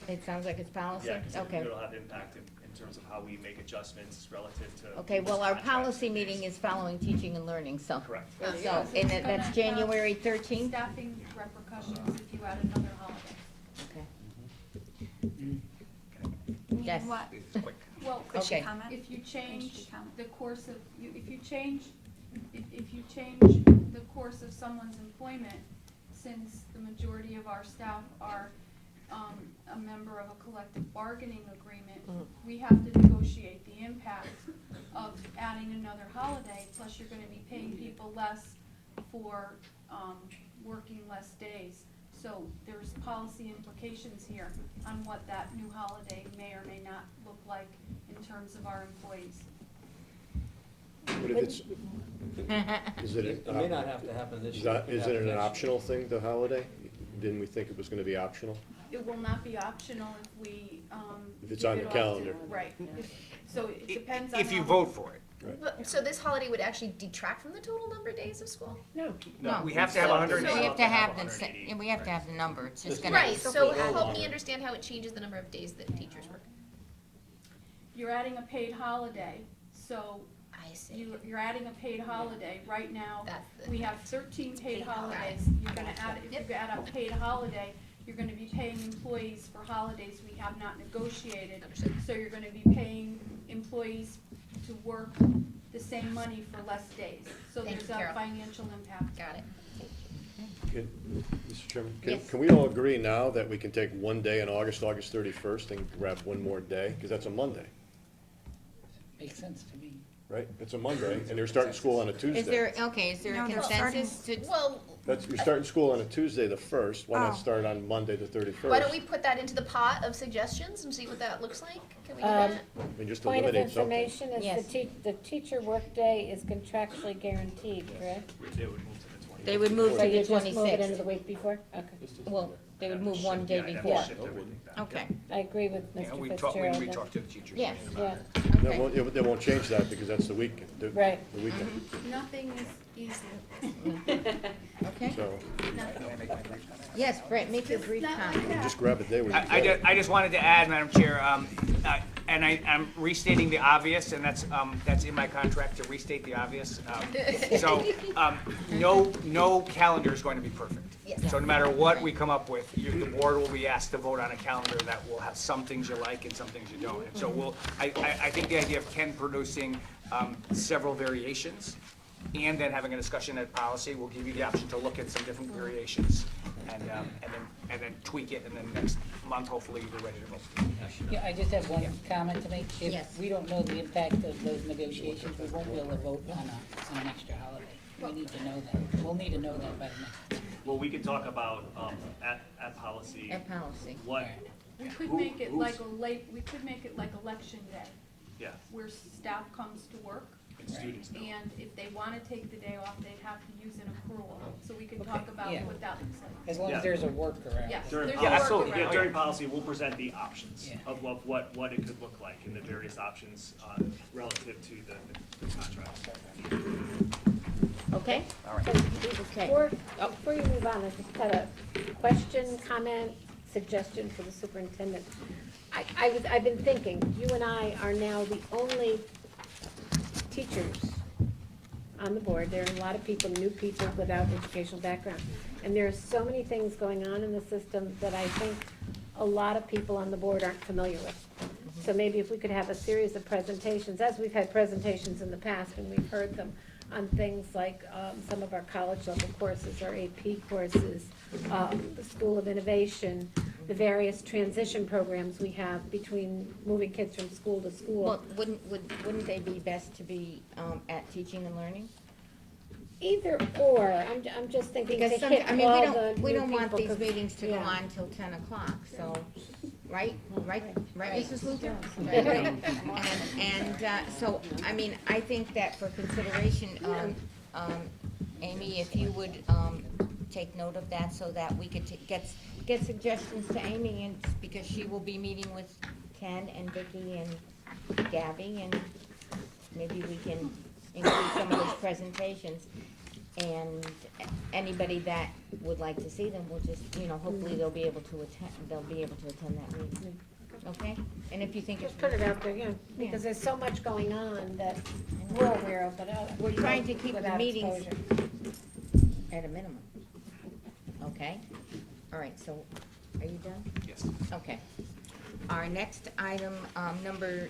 It sounds like it's policy? yeah, 'cause Okay. it'll have impact in terms of how we make adjustments relative to. Okay, well, our contract. policy meeting is following teaching and learning, so. Correct. So, and that's January 13th? Staffing repercussions if you add another holiday. Okay. Yes. What? Well, Could she Okay. comment? if you change Could she comment? the course of, if you change the course of someone's employment, since the majority of our staff are, a member of a collective bargaining agreement, we have to negotiate the impact of adding another holiday, plus you're gonna be paying people less for, working less days. So there's policy implications here on what that new holiday may or may not look like in terms of our employees. But if it's, is it, It may not have to happen this is year. that- is it an optional thing, the holiday? Didn't we think it was gonna be optional? It will not be optional if we, If it's give on it the off to- calendar. Right. So it depends on. If you how- vote for it. But, so this holiday would actually detract from the total number of days of school? No. No. We have to have So 180. We have to have we have to have the number, it's just gonna. Right, so help me understand how it changes the number of days that teachers work. You're adding a paid holiday, so I see. you're adding a paid holiday. Right now, That's the- we have 13 paid holidays. You're gonna add, if you add a paid holiday, you're gonna be paying employees for holidays we have not negotiated. Understood. So you're gonna be paying employees to work the same money for less days. So Thank there's you, a Carol. financial impact. Got it. Mr. Chairman, Yes. can we all agree now that we can take one day in August, August 31st, and grab one more day? Because that's a Monday, Makes sense to me. right? It's a Monday, and they're starting school on a Tuesday. Is there a No, they're starting- consensus to? Well, You're starting school on a Tuesday, the 1st. Why Oh. not start on Monday, the 31st? why don't we put that into the pot of suggestions and see what that looks like? Can we do Um, that? I mean, just Point of eliminate something. information is Yes. the teacher workday is contractually guaranteed, correct? They would move to the 20th. They would move So to you the just move it into 26th. the week before? Okay. Well, they would move one Yeah, day I'd have to before. shift everything back. Okay, I agree with Yeah, Mr. we Fitzgerald. then. talked to the teachers. yes, Yeah, They okay. won't change that because that's the weekend. right. The weekend, Nothing is easy. Okay, so, yes, Brett, make your brief not like comment. that. just grab a day where you I get it. just wanted to add, Madam Chair, And I'm restating the obvious, and that's in my contract, to restate the obvious. No calendar is going to be perfect. Yes. So no matter what we come up with, the board will be asked to vote on a calendar that will have some things you like and some things you don't. And so I think the idea of Ken producing several variations and then having a discussion at policy will give you the option to look at some different variations and then tweak it, and then next month, hopefully, you'll be ready to vote. Yeah, I just have one comment to make. Yes. If we don't know the impact of those negotiations, we won't be able to vote on an extra holiday. We need to know that. We'll need to know that by the next. Well, we can talk about, at policy. At policy. What, We could make it like we could make it like election day, yeah, where staff comes to work. and students know. And if they want to take the day off, they'd have to use an accrual, so we can talk about yeah. what that looks like. As long Yeah. as there's a workaround. Yes, During there's policy, a absolutely. workaround. yeah, during policy, we'll present the options Yeah. of what it could look like and the various options relative to the contract. Okay? All right. Okay. Before you move on, I just had a question, comment, suggestion for the superintendent. I've been thinking, you and I are now the only teachers on the board. There are a lot of people, new people without educational background. And there are so many things going on in the system that I think a lot of people on the board aren't familiar with. So maybe if we could have a series of presentations, as we've had presentations in the past and we've heard them, on things like some of our college level courses, our AP courses, the School of Innovation, the various transition programs we have between moving kids from school to school. Well, wouldn't they be best to be at teaching and learning? Either or, I'm just thinking to Because hit all the we new don't want people, these 'cause- meetings to go yeah. on till 10 o'clock, so, right, Mrs. Luther? And so, I mean, I think that for consideration, Amy, if you would take note of that so that we could get suggestions to Amy, and because she will be meeting with Ken and Vicki and Gabby, and maybe we can include some of those presentations. And anybody that would like to see them will just, hopefully they'll be able to attend that meeting. Okay? And if you think it's. Just put it out there, yeah, because there's so much going on that we're aware of, but. We're trying to keep the without meetings exposure. at a minimum. Okay? All right, so, are you done? Yes. Okay. Our next item, number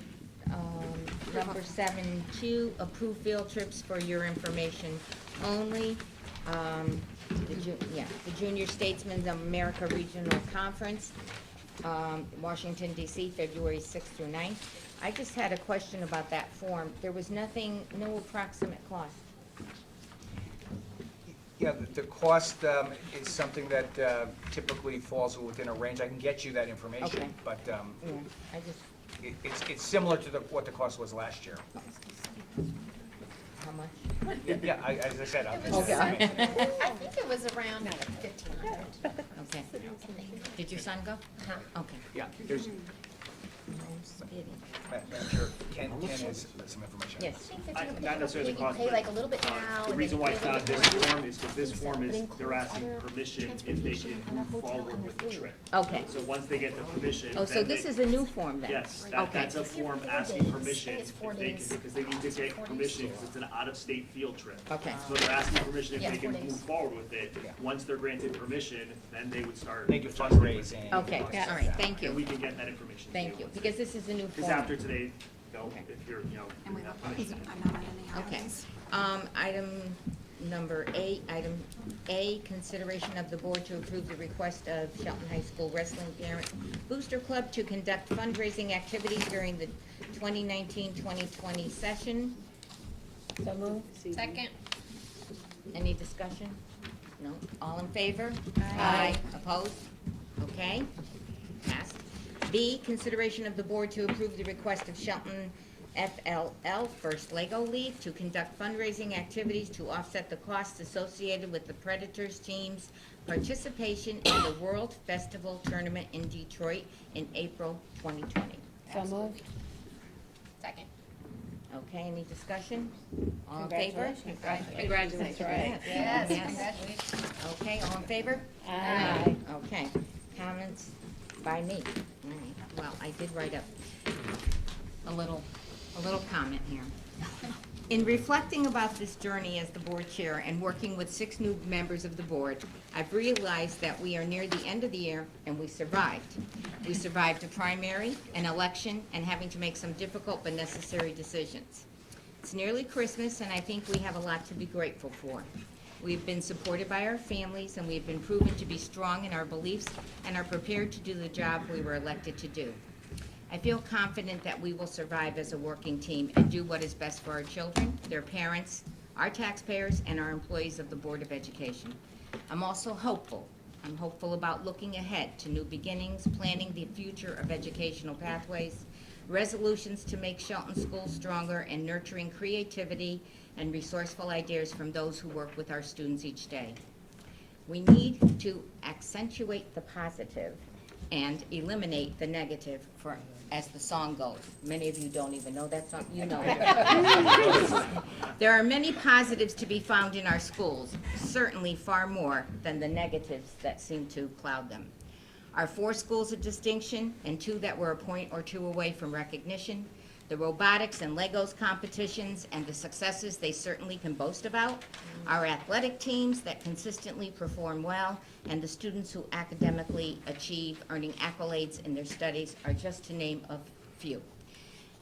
7.2, approve field trips for your information only. The Junior Statesmen of America Regional Conference, Washington DC, February 6th through 9th. I just had a question about that form. There was no approximate cost. Yeah, the cost is something that typically falls within a range. I can get you that information, Okay. but I just, it's similar to what the cost was last year. how much? Yeah, as I said, I'll get you Okay. that information. I think it was around 1,500. Okay. Did your son go? Okay. Yeah, there's, I'm sure Ken has some information. Yes. I think that Not necessarily the cost, pay but like a little bit now. the and reason then why pay it's a not little this bit form is because this form is, they're asking other permission if they can move forward with the trip. Okay. So once they get the permission. Oh, so then this they- is a new form then? Yes, Okay. that's a form It's 4 asking days. permission It's 4 if they can, days. because they need to get 4 days. permission, because it's an out-of-state field trip. Okay. So they're asking permission if Yeah, they can 4 days. move forward with it. Once they're granted permission, then they would start. They do adjusting fundraising. Okay, Yes. all right, thank And we you. can get that information. Thank you, because this is a new Because form. after today, Okay. if you're, And we not don't, punished. I'm not on any Okay. holidays. Item number 8, item A, consideration of the board to approve the request of Shelton High School Wrestling Parent Booster Club to conduct fundraising activities during the 2019-2020 session. So moved. Second. Any discussion? No? All in favor? Aye. Opposed? Okay. Passed. B, consideration of the board to approve the request of Shelton FLL, First Lego League, to conduct fundraising activities to offset the costs associated with the Predators team's participation in the World Festival Tournament in Detroit in April 2020. So moved. Second. Okay, any discussion? All in favor? Congratulations. Congratulations. Right. Yes, Yes. congratulations. Okay, all in favor? Aye. Okay, comments by me. All right. Well, I did write up a little comment here. In reflecting about this journey as the board chair and working with 6 new members of the board, I've realized that we are near the end of the year and we survived. We survived a primary, an election, and having to make some difficult but necessary decisions. It's nearly Christmas, and I think we have a lot to be grateful for. We've been supported by our families, and we've been proven to be strong in our beliefs and are prepared to do the job we were elected to do. I feel confident that we will survive as a working team and do what is best for our children, their parents, our taxpayers, and our employees of the Board of Education. I'm also hopeful. I'm hopeful about looking ahead to new beginnings, planning the future of educational pathways, resolutions to make Shelton schools stronger, and nurturing creativity and resourceful ideas from those who work with our students each day. We need to accentuate the positive and eliminate the negative, for, as the song goes. Many of you don't even know that song, you know it. There are many positives to be found in our schools, certainly far more than the negatives that seem to cloud them. Our 4 schools of distinction and 2 that were a point or 2 away from recognition, the robotics and Legos competitions and the successes they certainly can boast about, our athletic teams that consistently perform well, and the students who academically achieve, earning accolades in their studies, are just to name a few.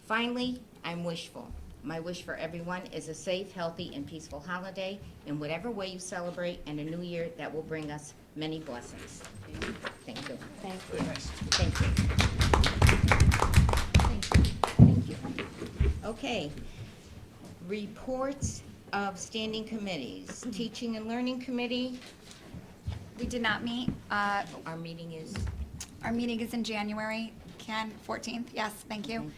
Finally, I'm wishful. My wish for everyone is a safe, healthy, and peaceful holiday in whatever way you celebrate, and a new year that will bring us many blessings. Thank you. Thank you. Thank you. Thank you. Thank you. Okay. Reports of standing committees. Teaching and Learning Committee. We did not meet. Our meeting is? Our meeting is in January, Ken, 14th. Yes, thank you.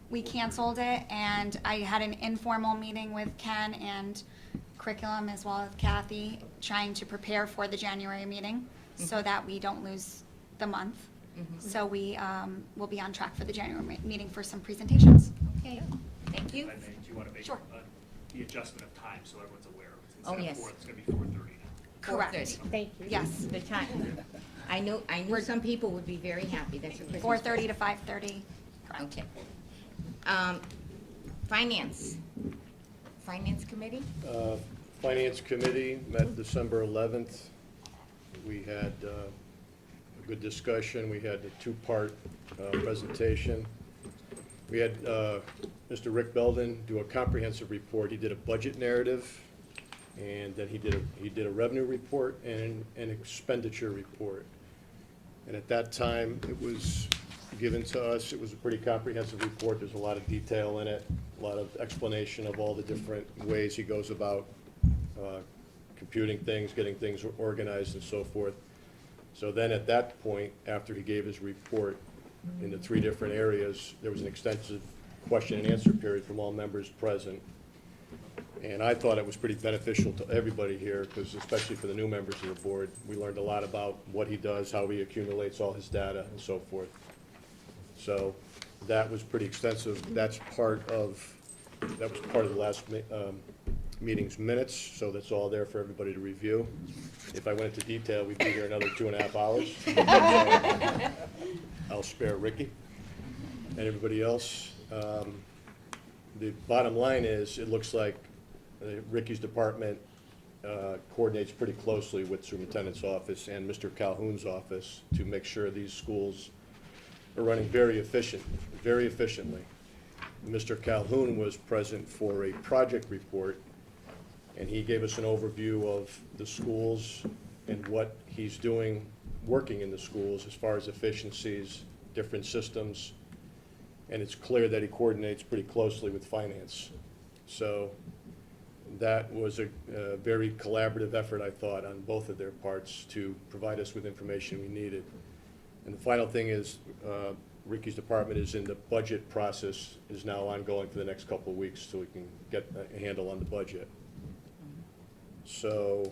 We canceled it, and I had an informal meeting with Ken and curriculum as well as Kathy, trying to prepare for the January meeting so that we don't lose the month. So we will be on track for the January meeting for some presentations. Okay, thank you. Do you want to make Sure. the adjustment of time so everyone's aware of it? Oh, Instead yes. of 4, it's going to be 4:30 now. Correct. 4:30. Thank you. Yes. The time. I knew some people would be very happy. That's your Christmas. 4:30 to 5:30. Okay. Finance. Finance Committee? Finance Committee met December 11th. We had a good discussion. We had a 2-part presentation. We had Mr. Rick Belden do a comprehensive report. He did a budget narrative, and then he did a revenue report and an expenditure report. And at that time, it was given to us. It was a pretty comprehensive report. There's a lot of detail in it, a lot of explanation of all the different ways he goes about computing things, getting things organized, and so forth. So then at that point, after he gave his report in the 3 different areas, there was an extensive question and answer period from all members present. And I thought it was pretty beneficial to everybody here, because especially for the new members of the board, we learned a lot about what he does, how he accumulates all his data, and so forth. So that was pretty extensive. That was part of the last meeting's minutes, so that's all there for everybody to review. If I went into detail, we'd be here another 2.5 hours. I'll spare Ricky and everybody else. The bottom line is, it looks like Ricky's department coordinates pretty closely with Superintendent's office and Mr. Calhoun's office to make sure these schools are running very efficiently. Mr. Calhoun was present for a project report, and he gave us an overview of the schools and what he's doing, working in the schools as far as efficiencies, different systems, and it's clear that he coordinates pretty closely with finance. So that was a very collaborative effort, I thought, on both of their parts to provide us with information we needed. And the final thing is, Ricky's department is in the budget process, is now ongoing for the next couple of weeks, so we can get a handle on the budget. So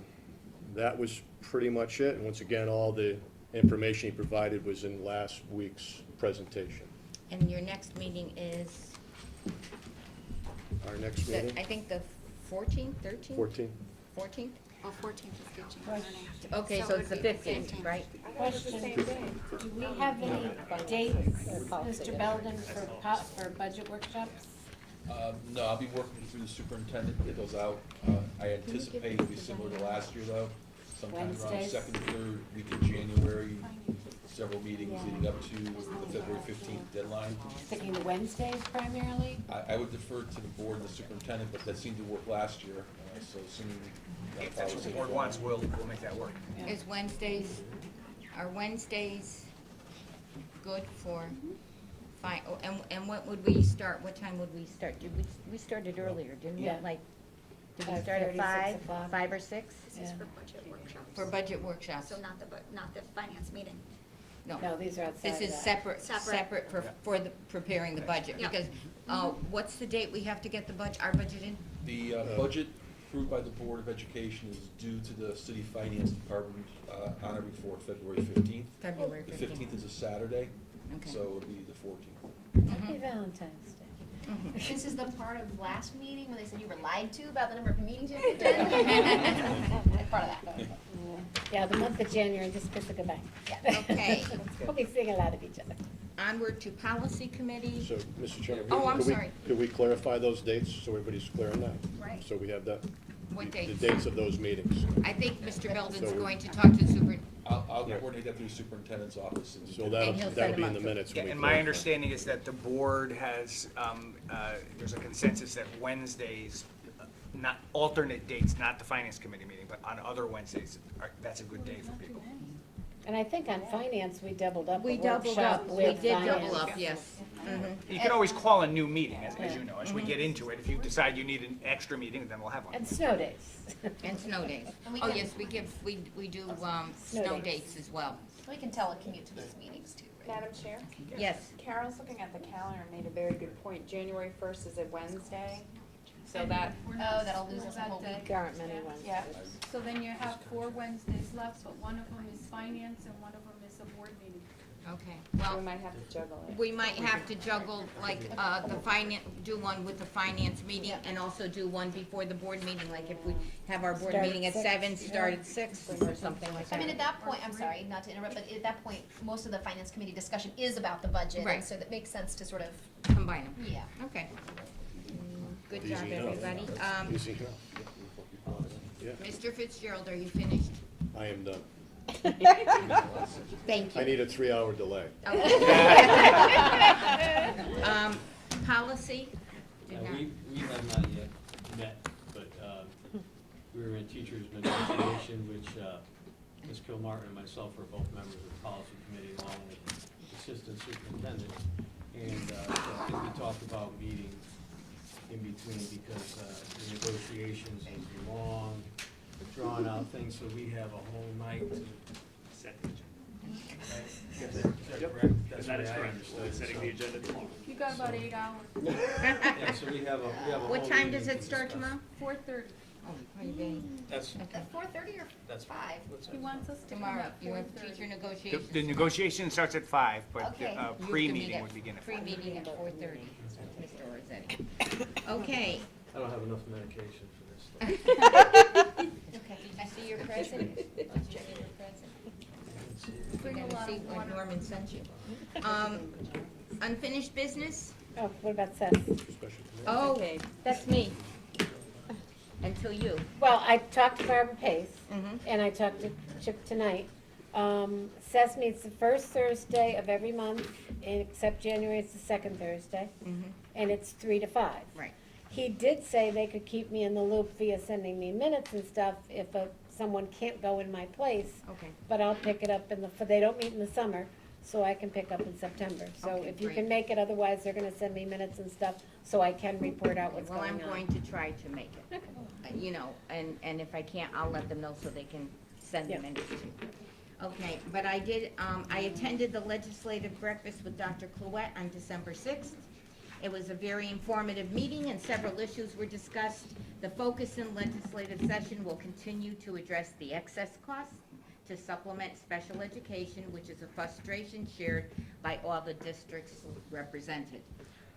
that was pretty much it. And once again, all the information he provided was in last week's presentation. And your next meeting is? Our next meeting? I think the 14th, 13th? 14th. 14th? Well, 14th is teaching and learning. Okay, so it's the 15th, right? Question, do we have any dates, Mr. Belden, for budget workshops? No, I'll be working through the superintendent to get those out. I anticipate it'll be similar to last year, though. Sometime around Wednesdays? second, third week of January, several meetings leading up to the February 15th deadline. Sticking to Wednesdays primarily? I would defer to the board and the superintendent, but that seemed to work last year, so assuming that If that's what the follows. board wants, we'll make that work. Is Wednesdays, are Wednesdays good for, fine, oh, and what would we start, what time would we start? We started earlier, didn't we? Yeah. Like, did we start at 5:30, 6 5, o'clock. 5 or 6? This is for budget workshops. For budget workshops? So not the finance meeting. No, these are outside This of is that. separate for the, preparing the budget, Yeah. because, what's the date we have to get our budget in? The budget approved by the Board of Education is due to the City Finance Department on or before February 15th. February The 15th is a Saturday, Okay. so it would be the 14th. Happy Valentine's Day. This is the part of last meeting when they said you were lied to about the number of meetings you have to attend? Part of that. Yeah, the month of January, just kiss it goodbye. Okay. We'll be seeing a lot of each other. Onward to policy committee. So, Mr. Chairman. Oh, I'm could we- sorry. Could we clarify those dates so everybody's clear on that? Right. So we have that. What the dates? dates of those meetings. I think Mr. Belden's So- going to talk to the super, I'll coordinate that through the superintendent's office. So And that'll, he'll that'll set be them in the up. minutes when we And my clarify. understanding is that the board has, there's a consensus that Wednesdays, not alternate dates, not the finance committee meeting, but on other Wednesdays, that's a good day for people. And I think on finance, we doubled up we a doubled workshop up, with we did finance. double up, yes. Mhm. You can always call a new meeting, as you know, as we get into it. If you decide you need an extra meeting, then we'll have one. And snow days. And snow days. And we Oh, can- yes, we do, Snow snow dates. dates as well. We can telecommute to those meetings too, right? Madam Chair? Yes. Carol's looking at the calendar and made a very good point. January 1st is a Wednesday, so that, We're Oh, not that'll school lose us a that whole day. week. There aren't many ones. yeah. So then you have 4 Wednesdays left, but one of them is finance and one of them is a board meeting. Okay, We well, might have to juggle it. we might have to juggle, like, the finance, do one with the finance meeting and also do one before the board meeting, like if we have our board Start meeting at at 7, 6, start yeah. at 6 or something like I mean, that. at that point, I'm sorry, not to interrupt, but at that point, most of the finance committee discussion is about the budget. Right. And so that makes sense to sort of, Combine them. yeah. Okay. Good Easy job, enough. everybody. Easy enough. Yeah, Mr. Fitzgerald, are you finished? I am done. Thank you. I need a 3-hour delay. Policy? Did not- We have not yet met, but we were in teachers' negotiation, which Ms. Kilmartin and myself are both members of the policy committee along with the assistant superintendent. And so I think we talked about meeting in between because the negotiations was long, drawn out thing, so we have a whole night to Set the agenda. Is that correct? That's That is the way I correct. understood We'll be it. setting the agenda tomorrow. You got about 8 hours. Yeah, so we have a whole What time evening does to it start discuss. tomorrow? 4:30. Oh, are you being, That's, At 4:30 or that's 5? He wants us to come tomorrow, at you have 4:30. teacher The negotiations. the negotiation starts at 5, but Okay. You have to pre-meeting meet would begin at 5. Pre-meeting at 4:30, Mr. Rossetti. Okay. I don't have enough medication for this stuff. Okay, I see your present. I'll check your present. Bring a We're gonna lot see of what water. Norman sent you. Unfinished business? Oh, what about Seth? Oh, that's me. Until you. Well, I talked to Barbara Pace, Mhm. and I talked to Chip tonight. Seth meets the first Thursday of every month, and except January, it's the second Thursday, and it's 3 to 5. Right. He did say they could keep me in the loop via sending me minutes and stuff if someone can't go in my place. Okay. But I'll pick it up they don't meet in the summer, so I can pick up in September. So Okay, if you great. can make it, otherwise they're gonna send me minutes and stuff, so I can report out what's Well, going on. I'm going to try to make it. You know, and if I can't, I'll let them know so they can send them Yeah. in to you. Okay, but I did, I attended the legislative breakfast with Dr. Clouette on December 6th. It was a very informative meeting and several issues were discussed. The focus in legislative session will continue to address the excess costs to supplement special education, which is a frustration shared by all the districts represented.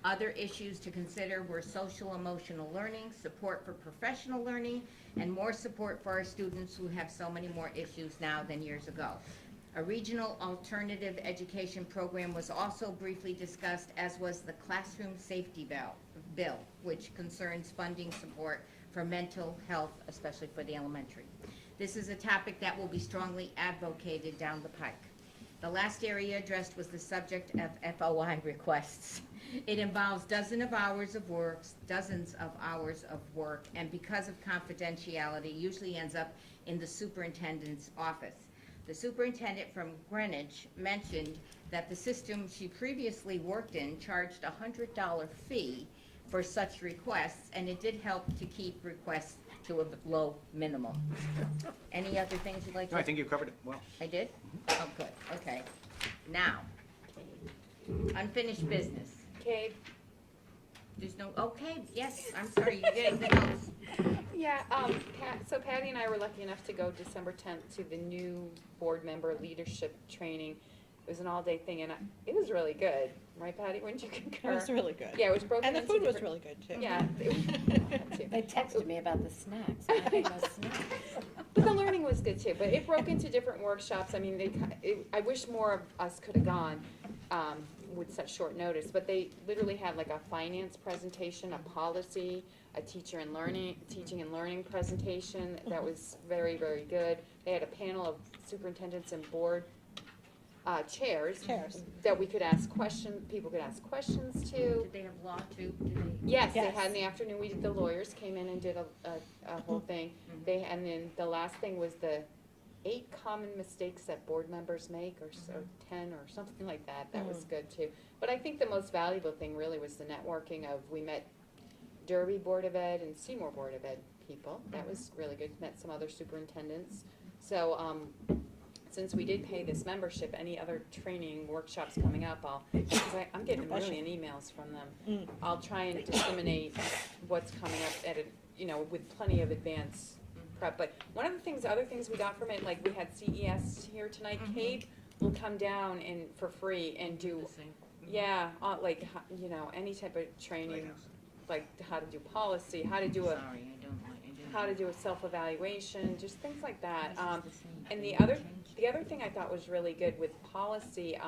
Other issues to consider were social emotional learning, support for professional learning, and more support for our students who have so many more issues now than years ago. A regional alternative education program was also briefly discussed, as was the classroom safety bill, which concerns funding support for mental health, especially for the elementary. This is a topic that will be strongly advocated down the pike. The last area addressed was the subject of FOI requests. It involves dozens of hours of work, and because of confidentiality, usually ends up in the superintendent's office. The superintendent from Greenwich mentioned that the system she previously worked in charged a $100 fee for such requests, and it did help to keep requests to a low minimum. Any other things you'd like to? No, I think you covered it well. I did? Oh, good, okay. Now, unfinished business. Kate? There's no, okay, yes, I'm sorry, you're getting the notes. Yeah, so Patty and I were lucky enough to go December 10th to the new board member leadership training. It was an all-day thing, and it was really good, right, Patty? Wouldn't you concur? It was really good. Yeah, it was broken And the into food was different- really good, too. Yeah. They texted me about the snacks. I had no snacks. But the learning was good too, but it broke into different workshops. I mean, I wish more of us could have gone with such short notice, but they literally had like a finance presentation, a policy, a teaching and learning presentation that was very, very good. They had a panel of superintendents and board chairs that we could ask questions, people could ask questions to. Did they have law too? Yes, they had in the afternoon, the lawyers came in and did a whole thing. And then the last thing was the 8 common mistakes that board members make, or 10 or something like that. That was good too. But I think the most valuable thing really was the networking of, we met Derby Board of Ed and Seymour Board of Ed people. That was really good. Met some other superintendents. So, since we did pay this membership, any other training workshops coming up, because I'm getting a million emails from them. I'll try and disseminate what's coming up with plenty of advance prep. But one of the other things we got from it, like we had CES here tonight. Kate will come down for free and do, any type of training, like how to do policy, how to do a self-evaluation, just things like that. And the other thing I thought was really good with policy,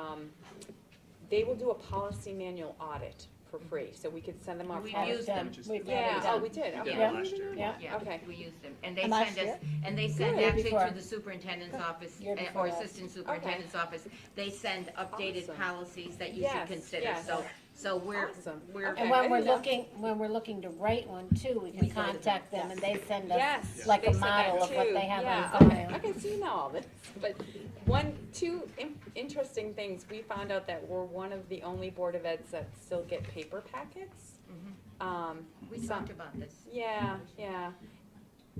they will do a policy manual audit for free, so we could send them our. We used them. We did, okay. Yeah, Okay. we used them, and they And send last us, and they send Good. actually Before. to the superintendent's office, Year before or last. assistant superintendent's office, they send updated Awesome. policies that you Yes, should consider, yes. so we're, Awesome. we're. Okay. And when I we're didn't know. looking to write one too, we can contact them and they send us Yes. like they a send that model of what too. they have Yeah, on okay. file. Okay, so you know all this, but two interesting things, we found out that we're one of the only Board of Eds that still get paper packets. We talked about this. Yeah.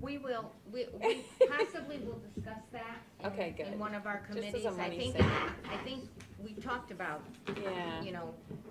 We possibly will discuss that Okay, good. in one of our Just as a committees. money I think we talked about, Yeah.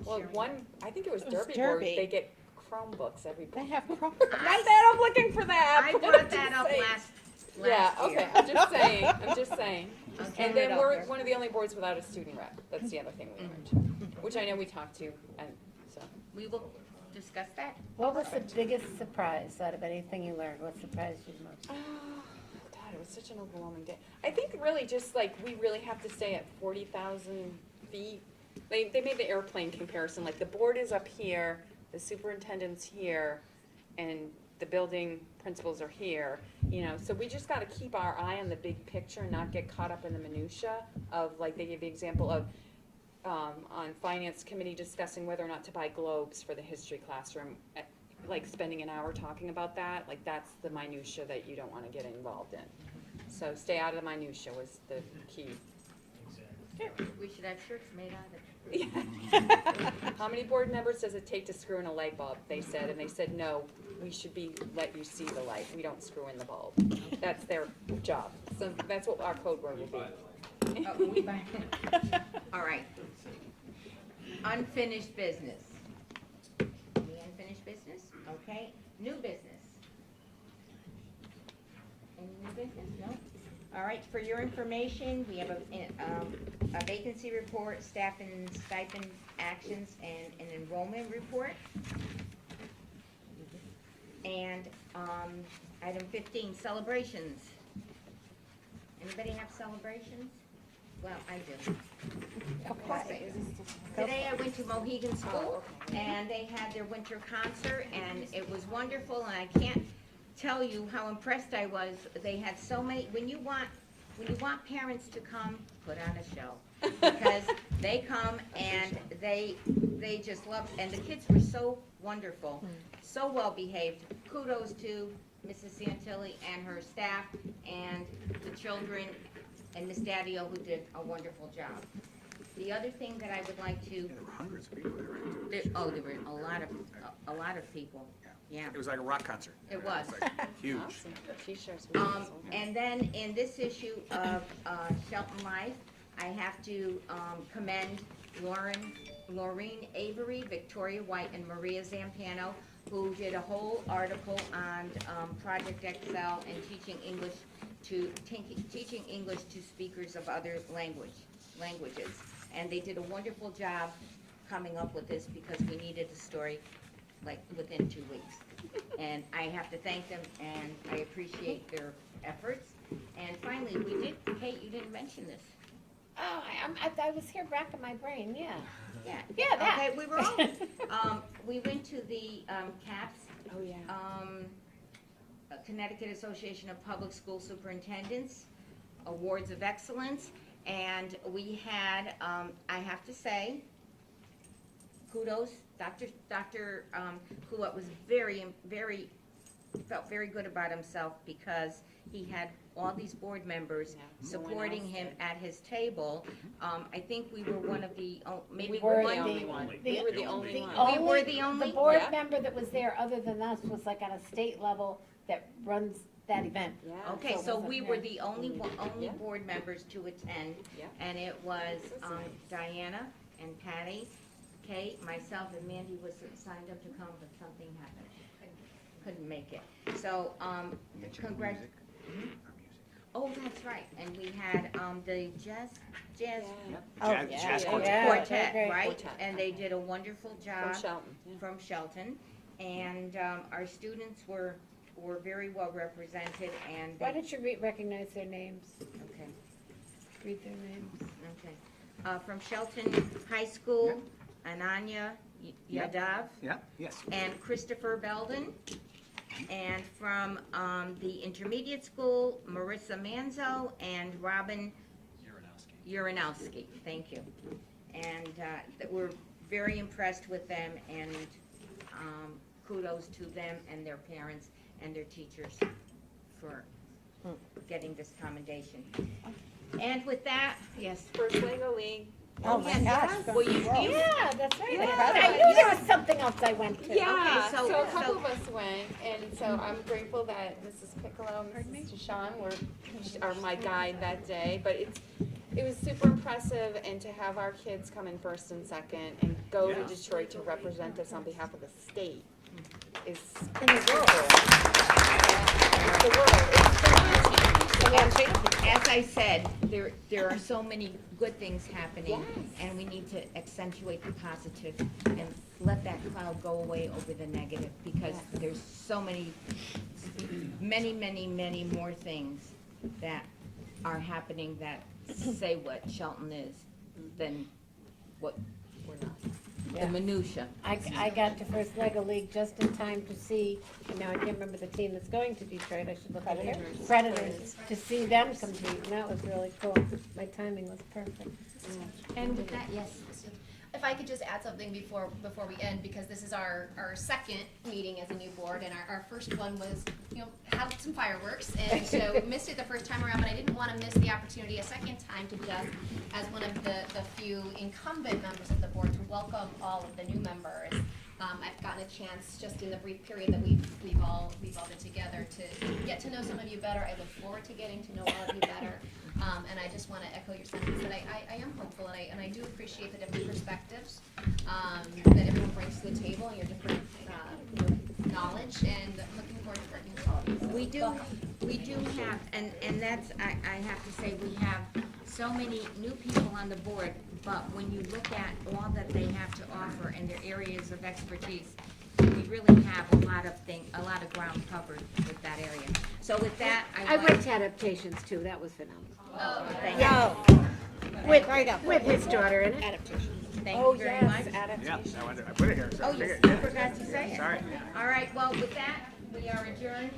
Well, sharing. I think it was It was Derby Board, Derby. they get Chromebooks every. They have Chrome. Not that I'm looking for that. I but brought I'm that just up saying. last Yeah, year. okay, I'm just saying. Okay. And then we're one of the only boards without a student rep. That's the other thing we learned, which I know we talked to, and so. We will discuss that. What was the biggest surprise out of anything you learned? What surprised you the most? God, it was such an overwhelming day. I think really just like, we really have to stay at 40,000 feet. They made the airplane comparison, like the board is up here, the superintendent's here, and the building principals are here, so we just gotta keep our eye on the big picture and not get caught up in the minutia of, like, they gave the example of, on finance committee discussing whether or not to buy globes for the history classroom, like spending an hour talking about that, like that's the minutia that you don't wanna get involved in. So stay out of the minutia was the key. We should have shirts made out of it. How many board members does it take to screw in a light bulb? They said, and they said, no, we should let you see the light. We don't screw in the bulb. That's their job. So that's what our code word will be. All right. Unfinished business. Any unfinished business? Okay. New business. Any new business? No? All right, for your information, we have a vacancy report, staff and stipend actions, and an enrollment report. And item 15, celebrations. Anybody have celebrations? Well, I do. Today I went to Mohegan School, and they had their winter concert, and it was wonderful, and I can't tell you how impressed I was. They had so many, when you want parents to come, put on a show. Because they come and they just love, and the kids were so wonderful, so well behaved. Kudos to Mrs. Santilli and her staff and the children and Miss Daddio, who did a wonderful job. The other thing that I would like to. There were hundreds of people there, right? There were a lot of people, yeah. It was like a rock concert. It was. Huge. Awesome. T-shirts. And then in this issue of Shelton Life, I have to commend Laureen Avery, Victoria White, and Maria Zampano, who did a whole article on Project Excel and teaching English to speakers of other languages. And they did a wonderful job coming up with this because we needed a story like within 2 weeks. And I have to thank them, and I appreciate their efforts. And finally, Kate, you didn't mention this. Oh, I was here racking my brain, yeah. Yeah, that. Okay, we were all, we went to the CAPS. Oh, yeah. Connecticut Association of Public School Superintendents Awards of Excellence, and we had, I have to say, kudos, Dr. Kluwat was felt very good about himself because he had all these board members supporting him at his table. I think we were one of the, maybe We were one. the only one. We were the only one. We were the only. The board member that was there, other than us, was like on a state level that runs that event. Yeah. Okay, So it so wasn't we him. were the only Yeah. board members to attend, Yeah. and it was That's nice. Diana and Patty, Kate, myself, and Mandy was signed up to come, but something happened. Couldn't make it. So, congrats. Oh, that's right, and we had the jazz Yeah. Jazz quartet, great. right? Quartet. And they did a wonderful job. From Shelton. Yeah. From Shelton, and our students were very well represented, and Why don't you recognize their names? okay, Read their names. okay. From Shelton High School, Ananya Yadav Yes. and Christopher Belden, and from the intermediate school, Marissa Manzo and Robin Uranowski. Thank you. And we're very impressed with them, and kudos to them and their parents and their teachers for getting this commendation. And with that, yes. First Lego League. Oh my gosh. Well, Yeah, that's right. Yeah. I knew there was something else I went to. Yeah, Okay, so a couple of us went, and so I'm grateful that Mrs. Piccolo and Mrs. Deshawn are my guide that day, but it was super impressive, and to have our kids come in first and second and go to Detroit to represent us on behalf of the state is In the world. the world. As I said, there are so many good things happening, Yes. and we need to accentuate the positive and let that cloud go away over the negative, because there's so many more things that are happening that say what Shelton is than what We're not. the minutia. I got to First Lego League just in time to see, I can't remember the team that's going to Detroit, I should look at it. Predators, to see them compete, and that was really cool. My timing was perfect. And with that, yes. If I could just add something before we end, because this is our second meeting as a new board, and our first one was, had some fireworks, and so missed it the first time around, but I didn't want to miss the opportunity a second time to just, as one of the few incumbent members of the board, to welcome all of the new members. I've gotten a chance, just in the brief period that we've all been together, to get to know some of you better. I look forward to getting to know all of you better. And I just want to echo your sentiments that I am hopeful, and I do appreciate the different perspectives that everyone brings to the table and your different knowledge, and looking forward to working with all of you. We do, Welcome. We do have, and that's, I have to say, we have so many new people on the board, but when you look at all that they have to offer and their areas of expertise, we really have a lot of ground covered with that area. So with that, I went to adaptations too, that was phenomenal. Oh, thank Yeah. With his daughter in it. Adaptations. Thank Oh, you very yes, much. adaptations. Yeah, I put it here, so I Oh, yes, figured- I forgot to say it. Sorry. All right, well, with that, we are adjourned.